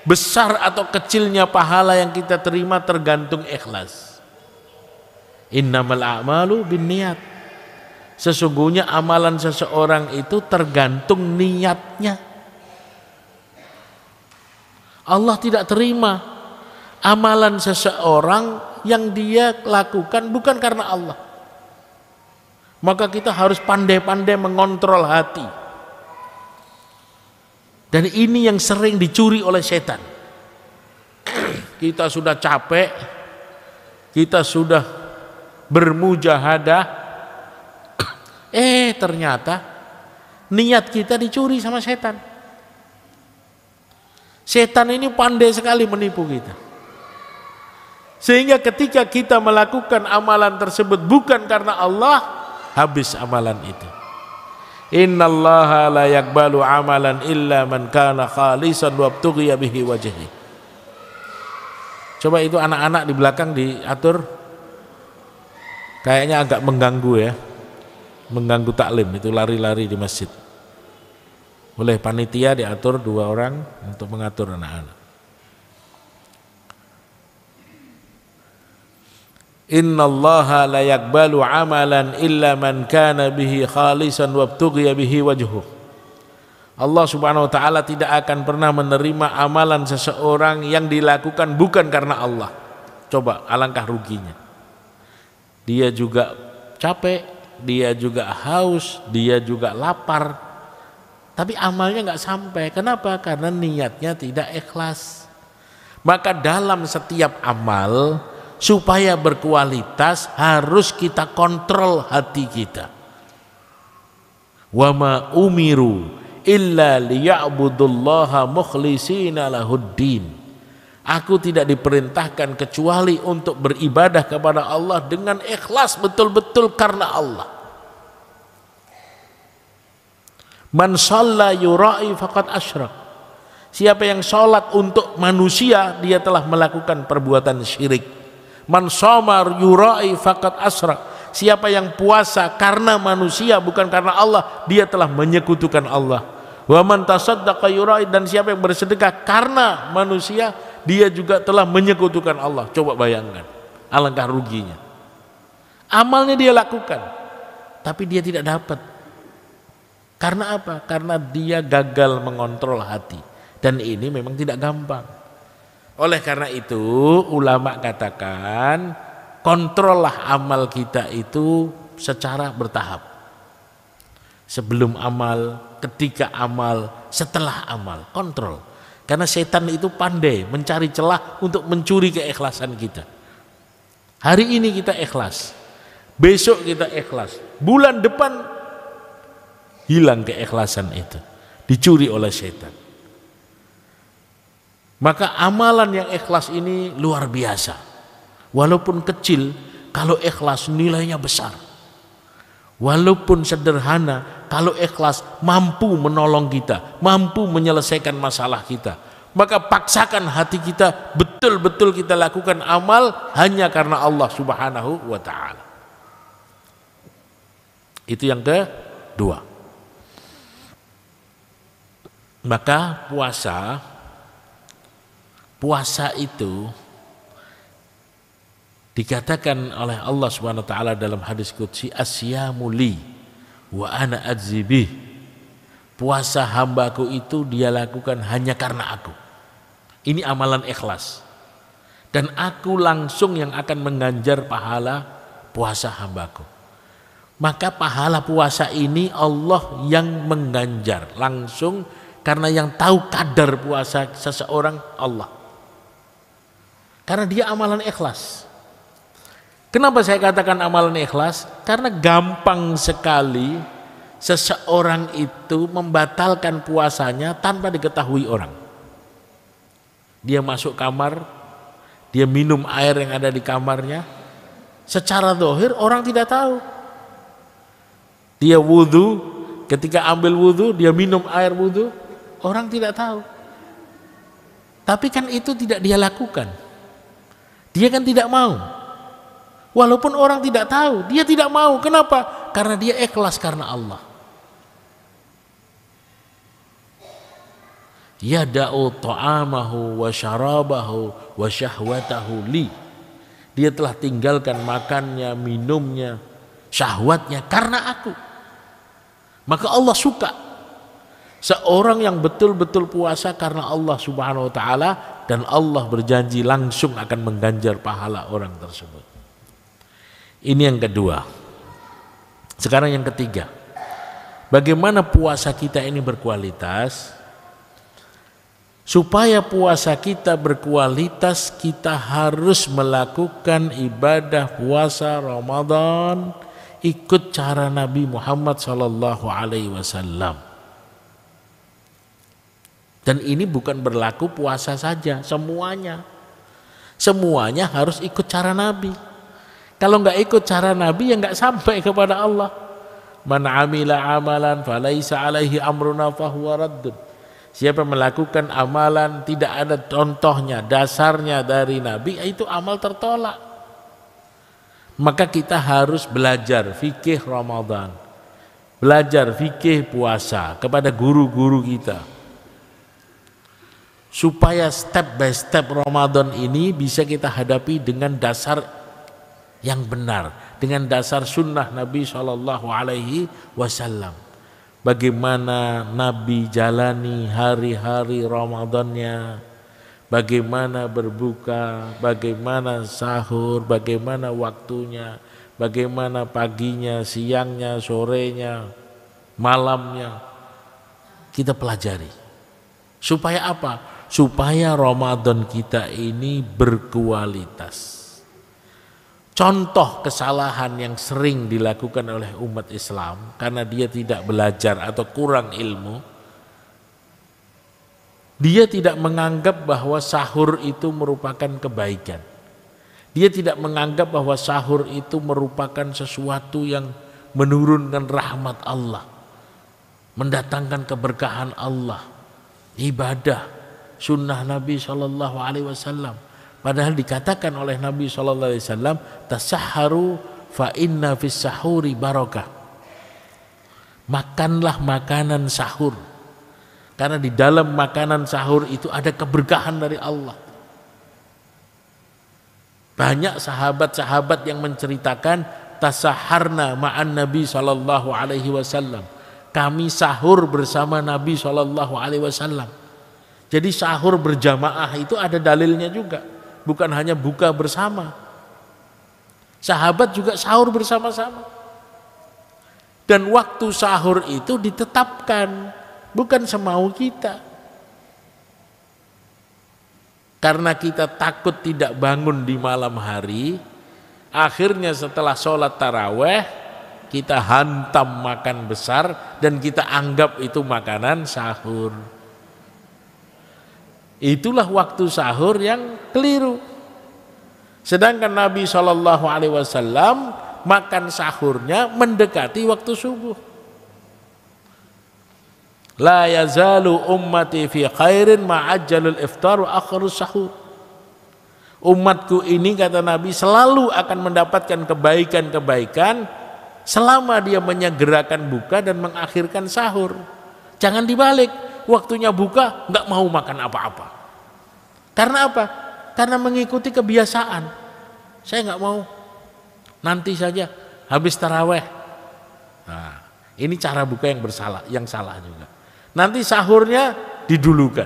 Besar atau kecilnya pahala yang kita terima tergantung ikhlas. Innamal a'malu binniyat. Sesungguhnya amalan seseorang itu tergantung niatnya. Allah tidak terima amalan seseorang yang dia lakukan bukan karena Allah. Maka kita harus pandai-pandai mengontrol hati. Dan ini yang sering dicuri oleh setan. Kita sudah capek, kita sudah bermujahadah, ternyata niat kita dicuri sama setan. Setan ini pandai sekali menipu kita. Sehingga ketika kita melakukan amalan tersebut bukan karena Allah, habis amalan itu. Innallaha la yaqbalu amalan illa man kana khalisan wabtughiya bihi wajhi. Coba itu anak-anak di belakang diatur. Kayaknya agak mengganggu ya. Mengganggu taklim, itu lari-lari di masjid. Oleh panitia diatur 2 orang untuk mengatur anak-anak. Innallaha la yaqbalu amalan illa man kana bihi khalisan wabtughiya bihi wajhuh. Allah Subhanahu wa ta'ala tidak akan pernah menerima amalan seseorang yang dilakukan bukan karena Allah. Coba, alangkah ruginya. Dia juga capek, dia juga haus, dia juga lapar, tapi amalnya nggak sampai. Kenapa? Karena niatnya tidak ikhlas. Maka dalam setiap amal, supaya berkualitas harus kita kontrol hati kita. Wa ma umiru illa liya'budullaha mukhlishina lahuddin. Aku tidak diperintahkan kecuali untuk beribadah kepada Allah dengan ikhlas betul-betul karena Allah. Man shalla yura'i faqad asyrak. Siapa yang sholat untuk manusia, dia telah melakukan perbuatan syirik. Man shomar yurai faqad asrak. Siapa yang puasa karena manusia bukan karena Allah, dia telah menyekutukan Allah. Wa man tasaddaqa yurai, dan siapa yang bersedekah karena manusia, dia juga telah menyekutukan Allah. Coba bayangkan, alangkah ruginya. Amalnya dia lakukan, tapi dia tidak dapat. Karena apa? Karena dia gagal mengontrol hati. Dan ini memang tidak gampang. Oleh karena itu ulama katakan, kontrollah amal kita itu secara bertahap. Sebelum amal, ketika amal, setelah amal, kontrol. Karena setan itu pandai mencari celah untuk mencuri keikhlasan kita. Hari ini kita ikhlas, besok kita ikhlas, bulan depan hilang keikhlasan itu, dicuri oleh setan. Maka amalan yang ikhlas ini luar biasa. Walaupun kecil, kalau ikhlas nilainya besar. Walaupun sederhana, kalau ikhlas mampu menolong kita, mampu menyelesaikan masalah kita. Maka paksakan hati kita, betul-betul kita lakukan amal hanya karena Allah Subhanahu wa ta'ala. Itu yang kedua. Maka puasa itu dikatakan oleh Allah Subhanahu wa taala dalam hadis qudsi, asyamu li wa ana ajzi bih. Puasa hambaku itu dia lakukan hanya karena aku. Ini amalan ikhlas. Dan aku langsung yang akan mengganjar pahala puasa hambaku. Maka pahala puasa ini Allah yang mengganjar langsung, karena yang tahu kadar puasa seseorang Allah. Karena dia amalan ikhlas. Kenapa saya katakan amalan ikhlas? Karena gampang sekali seseorang itu membatalkan puasanya tanpa diketahui orang. Dia masuk kamar, dia minum air yang ada di kamarnya, secara zahir orang tidak tahu. Dia wudhu, ketika ambil wudhu, dia minum air wudhu, orang tidak tahu. Tapi kan itu tidak dia lakukan. Dia kan tidak mau. Walaupun orang tidak tahu, dia tidak mau. Kenapa? Karena dia ikhlas karena Allah. Yada'u ta'amahu wa syarabahu wa syahwatahu li. Dia telah tinggalkan makannya, minumnya, syahwatnya karena aku. Maka Allah suka seorang yang betul-betul puasa karena Allah Subhanahu wa ta'ala, dan Allah berjanji langsung akan mengganjar pahala orang tersebut. Ini yang kedua. Sekarang yang ketiga. Bagaimana puasa kita ini berkualitas? Supaya puasa kita berkualitas, kita harus melakukan ibadah puasa Ramadan ikut cara Nabi Muhammad SAW. Dan ini bukan berlaku puasa saja, semuanya harus ikut cara Nabi. Kalau nggak ikut cara Nabi, ya nggak sampai kepada Allah. Man amila amalan falaisa alaihi amruna fahuwa raddun. Siapa melakukan amalan tidak ada contohnya, dasarnya dari Nabi, itu amal tertolak. Maka kita harus belajar fikih Ramadan, belajar fikih puasa kepada guru-guru kita, supaya step by step Ramadan ini bisa kita hadapi dengan dasar yang benar, dengan dasar sunnah Nabi SAW. Bagaimana Nabi jalani hari-hari Ramadannya, bagaimana berbuka, bagaimana sahur, bagaimana waktunya, bagaimana paginya, siangnya, sorenya, malamnya, kita pelajari. Supaya apa? Supaya Ramadan kita ini berkualitas. Contoh kesalahan yang sering dilakukan oleh umat Islam karena dia tidak belajar atau kurang ilmu, dia tidak menganggap bahwa sahur itu merupakan kebaikan. Dia tidak menganggap bahwa sahur itu merupakan sesuatu yang menurunkan rahmat Allah, mendatangkan keberkahan Allah, ibadah. sunnah Nabi Shallallahu Alaihi Wasallam. Padahal dikatakan oleh Nabi Shallallahu Alaihi Wasallam, tasahharu fa inna fis sahuri barakah. Makanlah makanan sahur, karena di dalam makanan sahur itu ada keberkahan dari Allah. Banyak sahabat-sahabat yang menceritakan tasaharna ma'an Nabi Shallallahu Alaihi Wasallam. Kami sahur bersama Nabi Shallallahu Alaihi Wasallam. Jadi sahur berjamaah itu ada dalilnya juga, bukan hanya buka bersama. Sahabat juga sahur bersama-sama. Dan waktu sahur itu ditetapkan, bukan semau kita. Karena kita takut tidak bangun di malam hari, akhirnya setelah sholat taraweh kita hantam makan besar dan kita anggap itu makanan sahur. Itulah waktu sahur yang keliru. Sedangkan Nabi SAW makan sahurnya mendekati waktu subuh. La yazalu ummati fi khairin ma'ajjalul iftar wa akharus sahur. Umatku ini, kata Nabi, selalu akan mendapatkan kebaikan-kebaikan selama dia menyegerakan buka dan mengakhirkan sahur. Jangan dibalik, waktunya buka nggak mau makan apa-apa. Karena apa? Karena mengikuti kebiasaan. Saya nggak mau, nanti saja habis taraweh. Nah, ini cara buka yang salah juga. Nanti sahurnya didulukan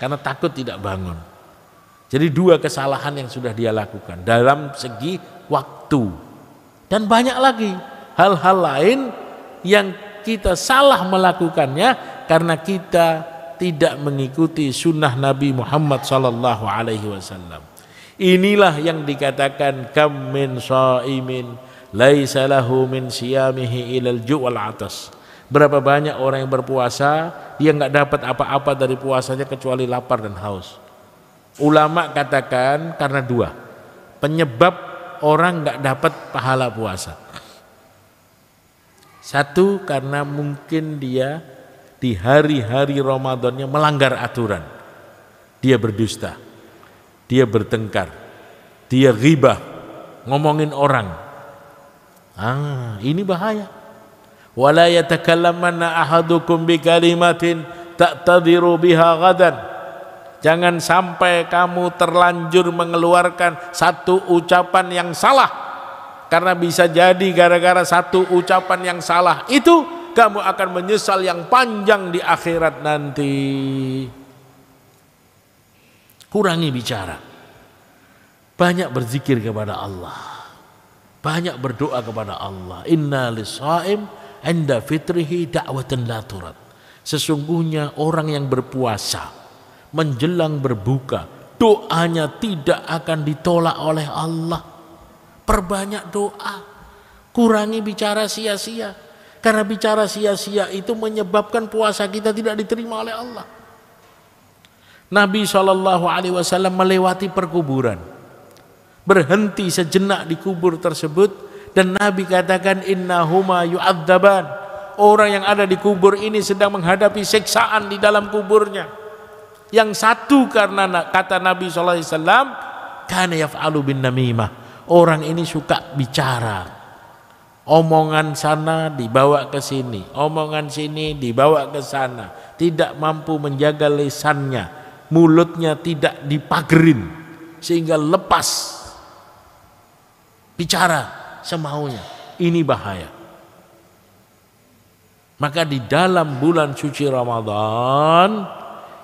karena takut tidak bangun. Jadi dua kesalahan yang sudah dia lakukan dalam segi waktu. Dan banyak lagi hal-hal lain yang kita salah melakukannya karena kita tidak mengikuti sunnah Nabi Muhammad sallallahu alaihi wasallam. Inilah yang dikatakan kam min shaimin laisa lahu min siyamihi ilal ju' wal atas. Berapa banyak orang yang berpuasa, dia nggak dapat apa-apa dari puasanya kecuali lapar dan haus. Ulama katakan karena dua penyebab orang nggak dapat pahala puasa. Satu, karena mungkin dia di hari-hari Ramadannya melanggar aturan. Dia berdusta, dia bertengkar, dia ghibah, ngomongin orang. Ini bahaya. Wala yatakallamanna ahadukum bikalimatin ta'tadiru biha ghadan. Jangan sampai kamu terlanjur mengeluarkan satu ucapan yang salah, karena bisa jadi gara-gara satu ucapan yang salah itu kamu akan menyesal yang panjang di akhirat nanti. Kurangi bicara, banyak berzikir kepada Allah, banyak berdoa kepada Allah. Inna lis-shaim inda fitrihi da'watan la turad. Sesungguhnya orang yang berpuasa menjelang berbuka, doanya tidak akan ditolak oleh Allah. Perbanyak doa, kurangi bicara sia-sia, karena bicara sia-sia itu menyebabkan puasa kita tidak diterima oleh Allah. Nabi SAW melewati perkuburan, berhenti sejenak di kubur tersebut, dan Nabi katakan innahuma yu'adzaban. Orang yang ada di kubur ini sedang menghadapi siksaan di dalam kuburnya. Yang satu karena kata Nabi SAW, kana yaf'alu bin namimah. Orang ini suka bicara, omongan sana dibawa ke sini, omongan sini dibawa ke sana, tidak mampu menjaga lisannya, mulutnya tidak dipagerin sehingga lepas bicara semaunya. Ini bahaya. Maka di dalam bulan suci Ramadan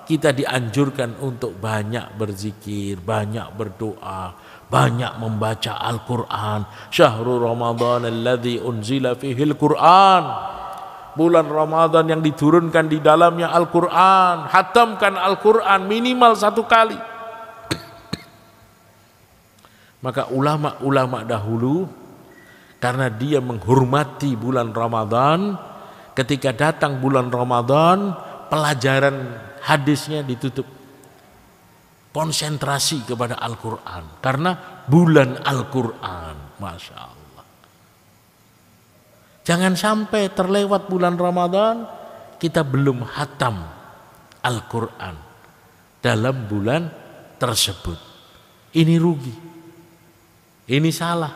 kita dianjurkan untuk banyak berzikir, banyak berdoa, banyak membaca Al-Quran. Syahrul Ramadan alladzi unzila fihil Quran. Bulan Ramadan yang diturunkan di dalamnya Al-Quran. Hatamkan Al-Quran minimal 1 kali. Maka ulama-ulama dahulu, karena dia menghormati bulan Ramadan, ketika datang bulan Ramadan, pelajaran hadisnya ditutup. Konsentrasi kepada Al-Quran, karena bulan Al-Quran. Masya Allah. Jangan sampai terlewat bulan Ramadan, kita belum hatam Al-Quran. dalam bulan tersebut. Ini rugi, ini salah.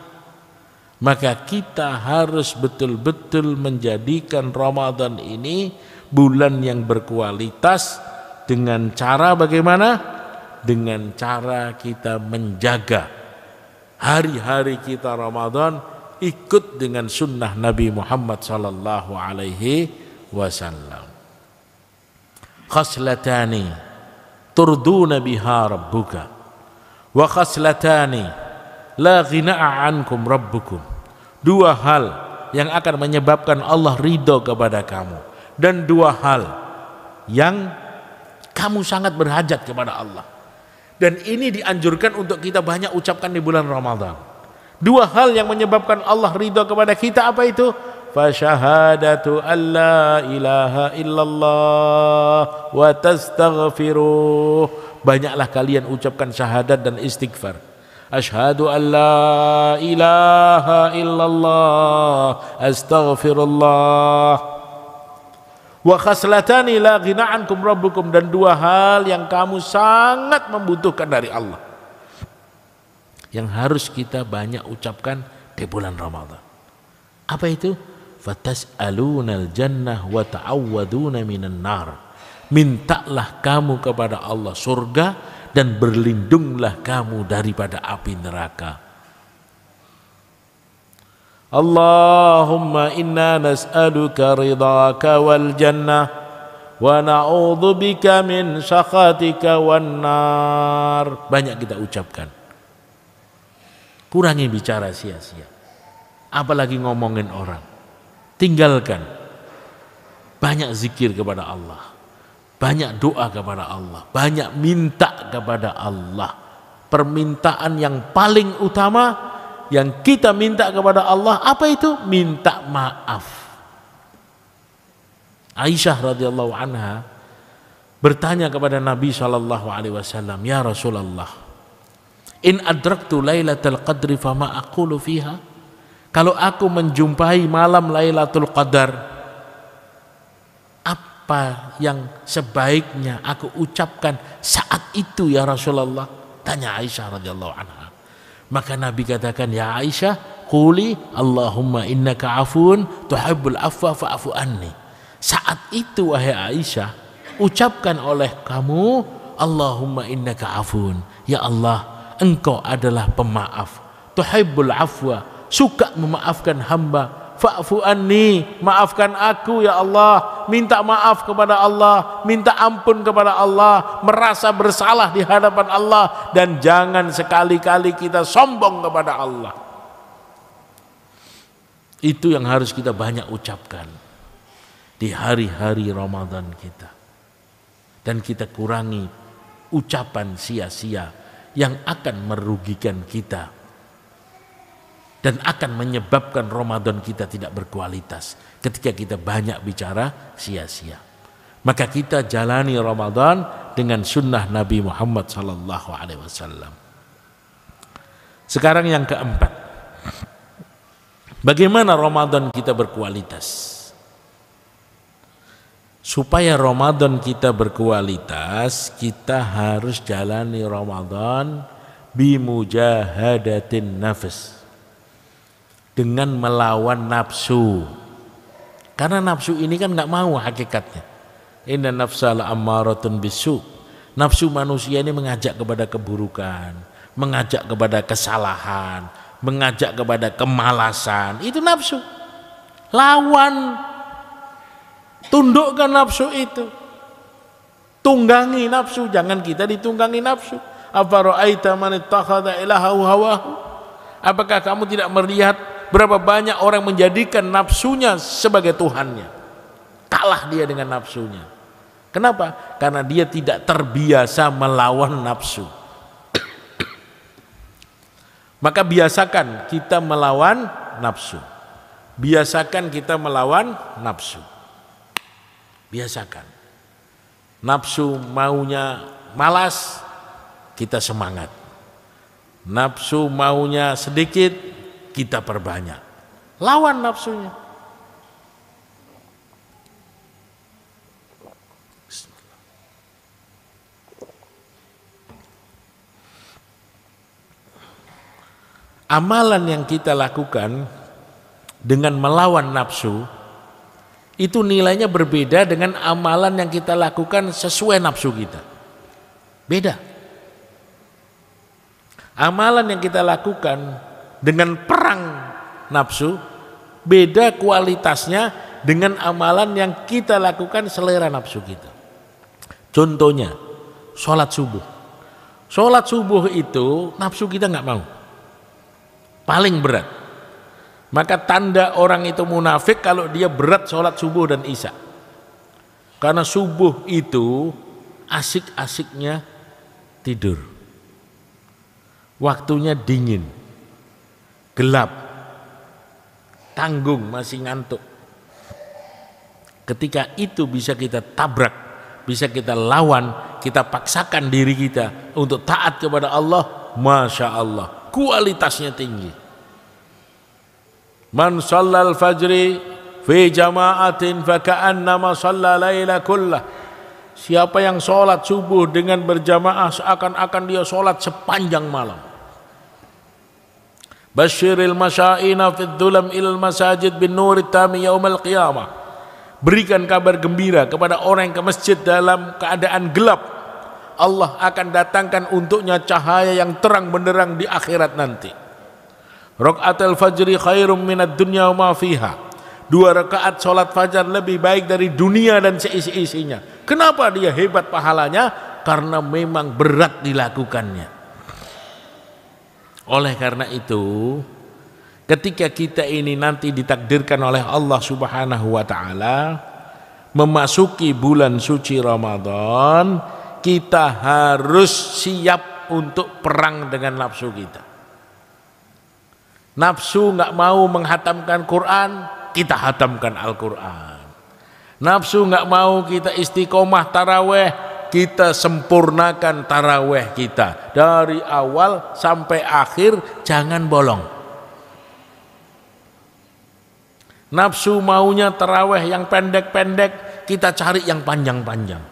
Maka kita harus betul-betul menjadikan Ramadan ini bulan yang berkualitas dengan cara bagaimana? Dengan cara kita menjaga hari-hari kita Ramadan ikut dengan sunnah Nabi Muhammad sallallahu alaihi wasallam. Khaslatani turduna biha rabbuka wa khaslatani la ghina'a ankum rabbukum. Dua hal yang akan menyebabkan Allah ridho kepada kamu, dan dua hal yang kamu sangat berhajat kepada Allah. Dan ini dianjurkan untuk kita banyak ucapkan di bulan Ramadan. Dua hal yang menyebabkan Allah ridho kepada kita, apa itu? Fasyahadatu alla ilaha illallah wa tastaghfiruh. Banyaklah kalian ucapkan syahadat dan istighfar. Asyhadu an la ilaha illallah astaghfirullah. Wa khaslatani la ghina ankum rabbukum, dan dua hal yang kamu sangat membutuhkan dari Allah, yang harus kita banyak ucapkan di bulan Ramadan. Apa itu? Fatas'alunal jannah wa ta'awwaduna minan nar. Mintalah kamu kepada Allah surga dan berlindunglah kamu daripada api neraka. Allahumma inna nas'aluka ridhaka wal jannah wa na'udzubika min sakhatika wan nar. Banyak kita ucapkan. Kurangi bicara sia-sia, apalagi ngomongin orang. Tinggalkan. Banyak zikir kepada Allah, banyak doa kepada Allah, banyak minta kepada Allah. Permintaan yang paling utama yang kita minta kepada Allah, apa itu? Minta maaf. Aisyah radhiyallahu anha bertanya kepada Nabi SAW, ya Rasulullah, in adraktu lailatul qadri fama aqulu fiha. Kalau aku menjumpai malam Lailatul Qadar, apa yang sebaiknya aku ucapkan saat itu ya Rasulullah? Tanya Aisyah radhiyallahu anha. Maka Nabi katakan, ya Aisyah, quli Allahumma innaka afun tuhibbul afwa fa'fu anni. Saat itu wahai Aisyah, ucapkan oleh kamu, Allahumma innaka afun, ya Allah, engkau adalah pemaaf, tuhibbul afwa, suka memaafkan hamba, fa'fu anni, maafkan aku ya Allah. Minta maaf kepada Allah, minta ampun kepada Allah, merasa bersalah di hadapan Allah, dan jangan sekali-kali kita sombong kepada Allah. Itu yang harus kita banyak ucapkan di hari-hari Ramadan kita, dan kita kurangi ucapan sia-sia yang akan merugikan kita dan akan menyebabkan Ramadan kita tidak berkualitas ketika kita banyak bicara sia-sia. Maka kita jalani Ramadan dengan sunnah Nabi Muhammad SAW. Sekarang yang keempat, bagaimana Ramadan kita berkualitas? Supaya Ramadan kita berkualitas, kita harus jalani Ramadan bimujahadatin nafs, dengan melawan nafsu. Karena nafsu ini kan nggak mau hakikatnya. Inna nafsa la'ammaratun bisu. Nafsu manusia ini mengajak kepada keburukan, mengajak kepada kesalahan, mengajak kepada kemalasan. Itu nafsu. Lawan, tundukkan nafsu itu, tunggangi nafsu. Jangan kita ditunggangi nafsu. Afara'aita man ittakhadha ilahahu hawahu. Apakah kamu tidak melihat berapa banyak orang menjadikan nafsunya sebagai Tuhannya? Kalah dia dengan nafsunya. Kenapa? Karena dia tidak terbiasa melawan nafsu. Maka biasakan kita melawan nafsu. Biasakan kita melawan nafsu. Biasakan. Nafsu maunya malas, kita semangat. Nafsu maunya sedikit, kita perbanyak. Lawan nafsunya. amalan yang kita lakukan dengan melawan nafsu itu nilainya berbeda dengan amalan yang kita lakukan sesuai nafsu kita. Beda. Amalan yang kita lakukan dengan perang nafsu beda kualitasnya dengan amalan yang kita lakukan selera nafsu kita. Contohnya sholat subuh. Sholat subuh itu nafsu kita nggak mau, paling berat. Maka tanda orang itu munafik kalau dia berat sholat subuh dan isya. Karena subuh itu asik-asiknya tidur, waktunya dingin, gelap, tanggung, masih ngantuk. Ketika itu bisa kita tabrak, bisa kita lawan, kita paksakan diri kita untuk taat kepada Allah, Masya Allah, kualitasnya tinggi. Man shallal fajri fi jama'atin faka'annama shalla laila kullah. Siapa yang sholat subuh dengan berjamaah seakan-akan dia sholat sepanjang malam. Basyiril masya'ina fid dhulam ilal masajid bin nurit tami yaumal qiyamah. Berikan kabar gembira kepada orang yang ke masjid dalam keadaan gelap. Allah akan datangkan untuknya cahaya yang terang benderang di akhirat nanti. Rakaatul fajri khairum minad dunya wa ma fiha. 2 rakaat sholat fajar lebih baik dari dunia dan seisi-isinya. Kenapa dia hebat pahalanya? Karena memang berat dilakukannya. Oleh karena itu, ketika kita ini nanti ditakdirkan oleh Allah Subhanahu wa taala memasuki bulan suci Ramadan, kita harus siap untuk perang dengan nafsu kita. Nafsu nggak mau menghatamkan Quran, kita hatamkan Al-Quran. Nafsu nggak mau kita istiqomah taraweh, kita sempurnakan taraweh kita dari awal sampai akhir, jangan bolong. Nafsu maunya taraweh yang pendek-pendek, kita cari yang panjang-panjang.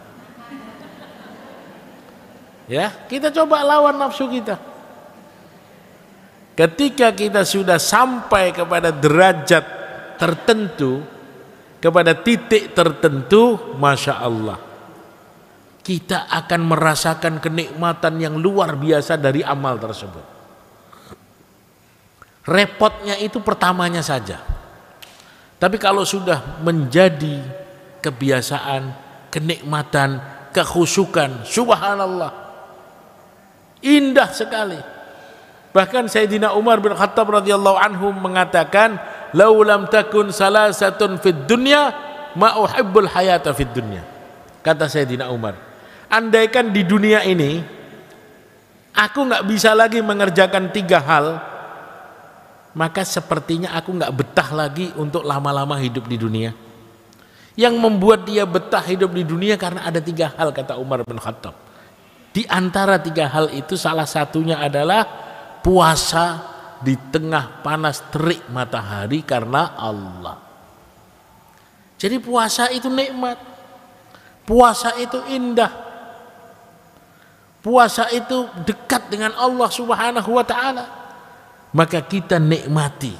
Ya, kita coba lawan nafsu kita. Ketika kita sudah sampai kepada derajat tertentu, kepada titik tertentu, Masya Allah, kita akan merasakan kenikmatan yang luar biasa dari amal tersebut. Repotnya itu pertamanya saja. Tapi kalau sudah menjadi kebiasaan, kenikmatan, kekhusyukan, subhanallah, indah sekali. Bahkan Sayyidina Umar bin Khattab radhiyallahu anhu mengatakan, "Lau lam takun salasatun fid dunya ma uhibbul hayata fid dunya." Kata Sayyidina Umar, andaikan di dunia ini aku nggak bisa lagi mengerjakan 3 hal, maka sepertinya aku nggak betah lagi untuk lama-lama hidup di dunia. Yang membuat dia betah hidup di dunia karena ada 3 hal, kata Umar bin Khattab. Di antara 3 hal itu salah satunya adalah puasa di tengah panas terik matahari karena Allah. Jadi puasa itu nikmat, puasa itu indah, puasa itu dekat dengan Allah Subhanahu wa ta'ala. Maka kita nikmati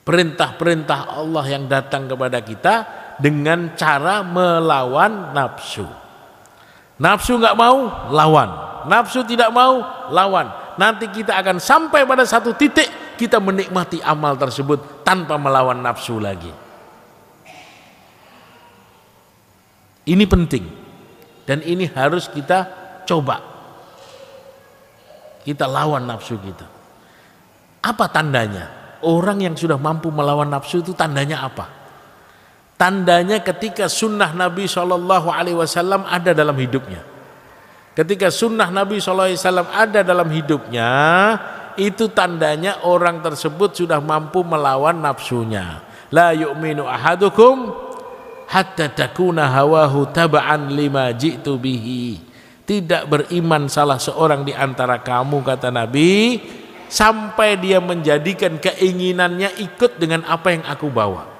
perintah-perintah Allah yang datang kepada kita dengan cara melawan nafsu. Nafsu nggak mau, lawan. Nafsu tidak mau, lawan. Nanti kita akan sampai pada satu titik kita menikmati amal tersebut tanpa melawan nafsu lagi. Ini penting dan ini harus kita coba. Kita lawan nafsu kita. Apa tandanya? Orang yang sudah mampu melawan nafsu itu tandanya apa? Tandanya ketika sunnah Nabi SAW ada dalam hidupnya. Ketika sunnah Nabi SAW ada dalam hidupnya, itu tandanya orang tersebut sudah mampu melawan nafsunya. La yu'minu ahadukum hatta takuna hawahu taba'an lima ji'tu bihi. Tidak beriman salah seorang di antara kamu, kata Nabi, sampai dia menjadikan keinginannya ikut dengan apa yang aku bawa.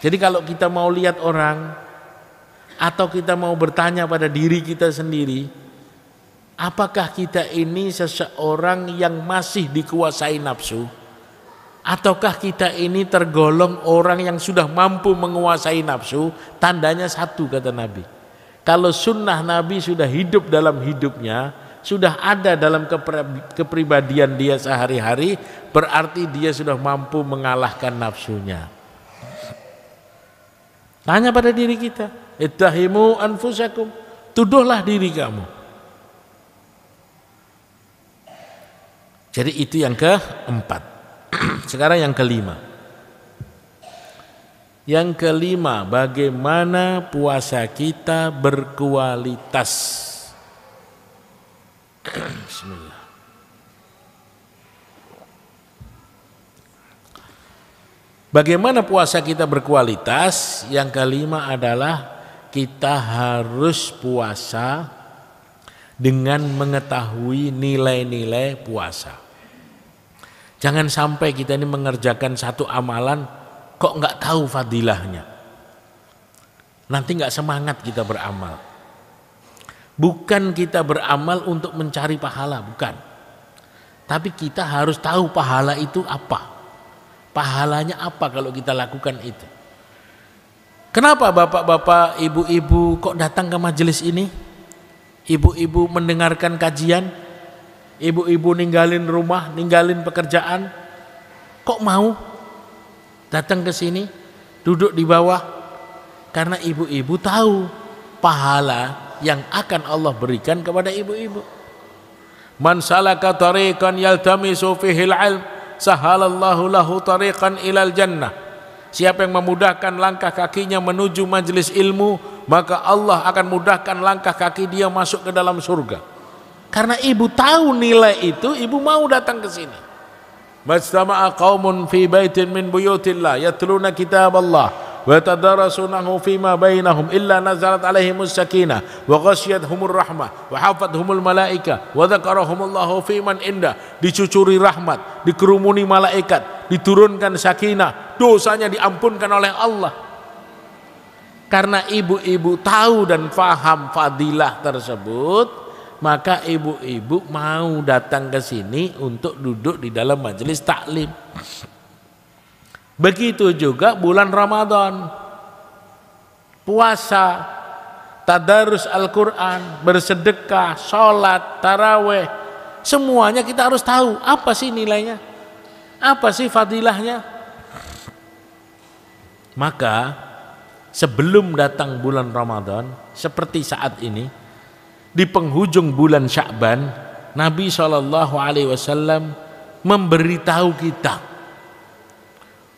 Jadi kalau kita mau lihat orang atau kita mau bertanya pada diri kita sendiri, Apakah kita ini seseorang yang masih dikuasai nafsu? Ataukah kita ini tergolong orang yang sudah mampu menguasai nafsu? Tandanya satu kata Nabi. Kalau sunnah Nabi sudah hidup dalam hidupnya, sudah ada dalam kepribadian dia sehari-hari, berarti dia sudah mampu mengalahkan nafsunya. Tanya pada diri kita, ittahimu anfusakum, tuduhlah diri kamu. Jadi itu yang keempat. Sekarang yang kelima. Yang kelima, bagaimana puasa kita berkualitas. Bismillah. Bagaimana puasa kita berkualitas? Yang kelima adalah kita harus puasa dengan mengetahui nilai-nilai puasa. Jangan sampai kita ini mengerjakan satu amalan kok nggak tahu fadilahnya. Nanti nggak semangat kita beramal. Bukan kita beramal untuk mencari pahala, bukan. Tapi kita harus tahu pahala itu apa. Pahalanya apa kalau kita lakukan itu. Kenapa bapak-bapak, ibu-ibu kok datang ke majelis ini? Ibu-ibu mendengarkan kajian? Ibu-ibu ninggalin rumah, ninggalin pekerjaan, kok mau datang ke sini, duduk di bawah? Karena ibu-ibu tahu pahala yang akan Allah berikan kepada ibu-ibu. Man salaka tariqan yaltamisu fihil ilm, sahalallahu lahu tariqan ilal jannah. Siapa yang memudahkan langkah kakinya menuju majelis ilmu, maka Allah akan mudahkan langkah kaki dia masuk ke dalam surga. Karena ibu tahu nilai itu, ibu mau datang ke sini. Majtama'a qaumun fi baitin min buyutillah yatluna kitaballah wa yatadarasunahu fima bainahum illa nazalat alaihimus sakinah wa ghasyiyatuhumur rahmah wa hafathumul malaika wa dzakarahumullahu fiman indah. Dicucuri rahmat, dikerumuni malaikat, diturunkan sakinah, dosanya diampunkan oleh Allah. Karena ibu-ibu tahu dan faham fadilah tersebut, maka ibu-ibu mau datang ke sini untuk duduk di dalam majelis taklim. Begitu juga bulan Ramadan, puasa, tadarus Al-Quran, bersedekah, sholat, taraweh, semuanya kita harus tahu apa sih nilainya, apa sih fadilahnya. Maka sebelum datang bulan Ramadan, seperti saat ini, di penghujung bulan Sya'ban, Nabi SAW memberitahu kita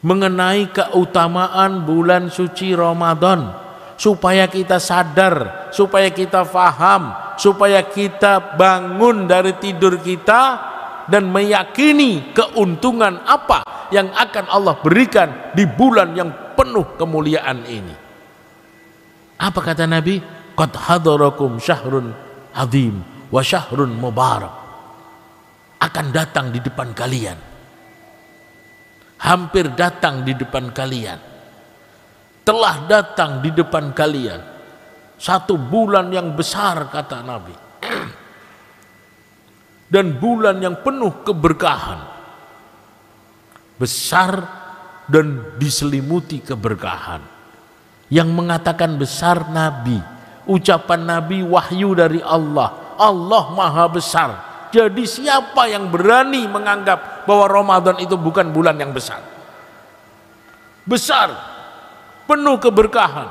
mengenai keutamaan bulan suci Ramadan, supaya kita sadar, supaya kita faham, supaya kita bangun dari tidur kita dan meyakini keuntungan apa yang akan Allah berikan di bulan yang penuh kemuliaan ini. Apa kata Nabi? Qad hadarakum syahrun azim wa syahrun mubarak. Akan datang di depan kalian, hampir datang di depan kalian, telah datang di depan kalian satu bulan yang besar kata Nabi, dan bulan yang penuh keberkahan, besar dan diselimuti keberkahan. Yang mengatakan besar Nabi, ucapan Nabi wahyu dari Allah. Allah maha besar. Jadi siapa yang berani menganggap bahwa Ramadan itu bukan bulan yang besar? Besar, penuh keberkahan.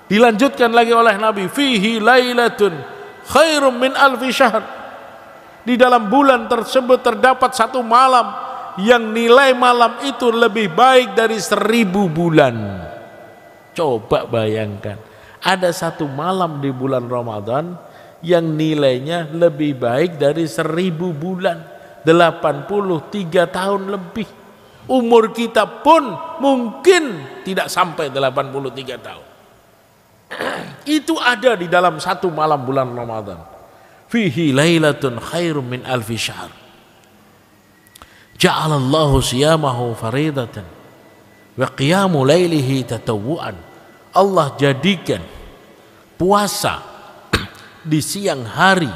Dilanjutkan lagi oleh Nabi, fihi lailatun khairum min alfi syahr. Di dalam bulan tersebut terdapat satu malam yang nilai malam itu lebih baik dari 1000 bulan. Coba bayangkan, ada satu malam di bulan Ramadan yang nilainya lebih baik dari 1000 bulan, 83 tahun lebih. Umur kita pun mungkin tidak sampai 83 tahun. Itu ada di dalam satu malam bulan Ramadan. Fihi lailatun khairum min alfi syahr. Ja'alallahu siyamahu faridatan wa qiyamu lailihi tatawwu'an. Allah jadikan puasa di siang hari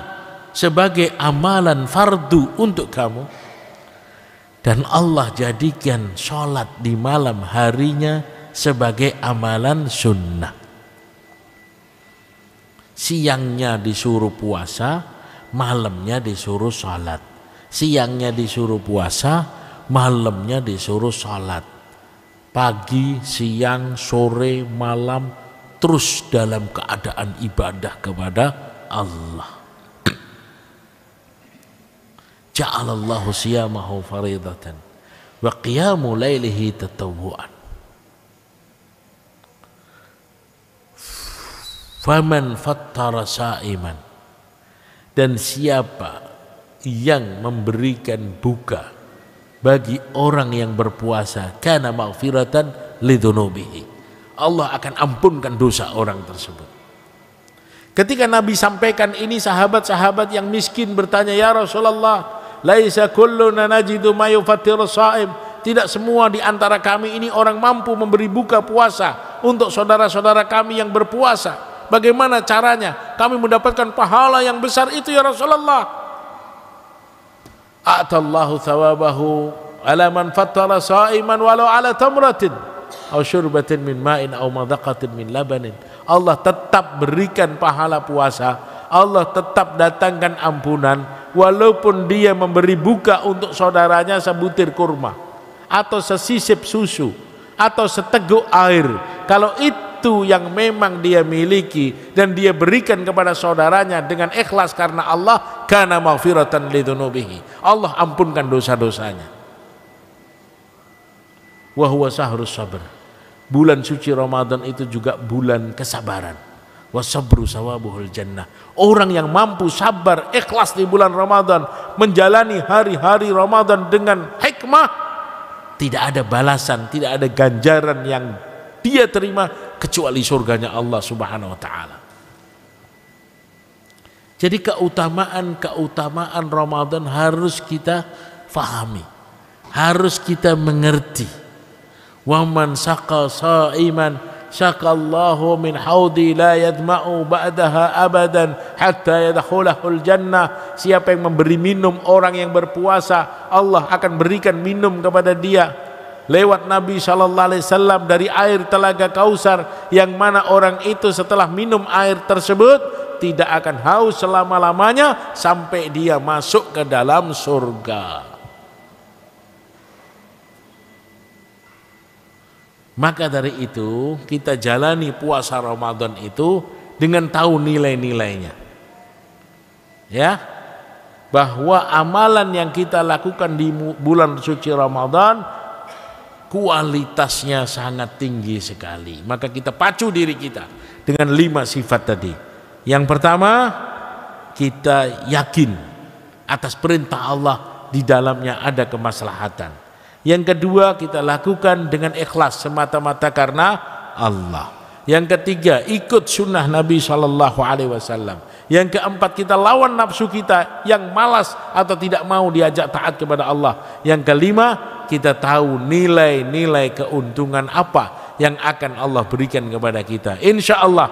sebagai amalan fardu untuk kamu, dan Allah jadikan sholat di malam harinya sebagai amalan sunnah. Siangnya disuruh puasa, malamnya disuruh sholat. Siangnya disuruh puasa, malamnya disuruh sholat. Pagi, siang, sore, malam, terus dalam keadaan ibadah kepada Allah. Ja'alallahu siyamahu faridatan wa qiyamu lailihi tatawwu'an. Faman fattara sa'iman, dan siapa yang memberikan buka bagi orang yang berpuasa, kana maghfiratan lidzunubihi, Allah akan ampunkan dosa orang tersebut. Ketika Nabi sampaikan ini, sahabat-sahabat yang miskin bertanya, ya Rasulullah, laisa kulluna najidu ma yufattiru sha'im, tidak semua di antara kami ini orang mampu memberi buka puasa untuk saudara-saudara kami yang berpuasa. Bagaimana caranya kami mendapatkan pahala yang besar itu ya Rasulullah? A'tallahu thawabahu ala man fattara sha'iman walau ala tamratin aw syurbatin min ma'in aw madaqatin min labanin. Allah tetap berikan pahala puasa, Allah tetap datangkan ampunan walaupun dia memberi buka untuk saudaranya sebutir kurma atau sesisip susu atau seteguk air. Kalau itu yang memang dia miliki dan dia berikan kepada saudaranya dengan ikhlas karena Allah, kana maghfiratan lidzunubihi, Allah ampunkan dosa-dosanya. Wa huwa syahrus sabr, bulan suci Ramadan itu juga bulan kesabaran. Wasabru sawabuhul jannah, orang yang mampu sabar ikhlas di bulan Ramadan, menjalani hari-hari Ramadan dengan hikmah, tidak ada balasan, tidak ada ganjaran yang dia terima kecuali surganya Allah Subhanahu wa taala. Jadi keutamaan Ramadan harus kita fahami, harus kita mengerti. Wa man saqa sa'iman saqallahu min haudi la yadma'u ba'daha abadan hatta yadkhulahul jannah. Siapa yang memberi minum orang yang berpuasa, Allah akan berikan minum kepada dia lewat Nabi SAW dari air telaga Kausar, yang mana orang itu setelah minum air tersebut tidak akan haus selama-lamanya sampai dia masuk ke dalam surga. Maka dari itu kita jalani puasa Ramadan itu dengan tahu nilai-nilainya, ya, bahwa amalan yang kita lakukan di bulan suci Ramadan kualitasnya sangat tinggi sekali. Maka kita pacu diri kita dengan 5 sifat tadi. Yang pertama, kita yakin atas perintah Allah, di dalamnya ada kemaslahatan. Yang kedua, kita lakukan dengan ikhlas semata-mata karena Allah. Yang ketiga, ikut sunnah Nabi SAW. Yang keempat, kita lawan nafsu kita yang malas atau tidak mau diajak taat kepada Allah. Yang kelima, kita tahu nilai-nilai keuntungan apa yang akan Allah berikan kepada kita. Insya Allah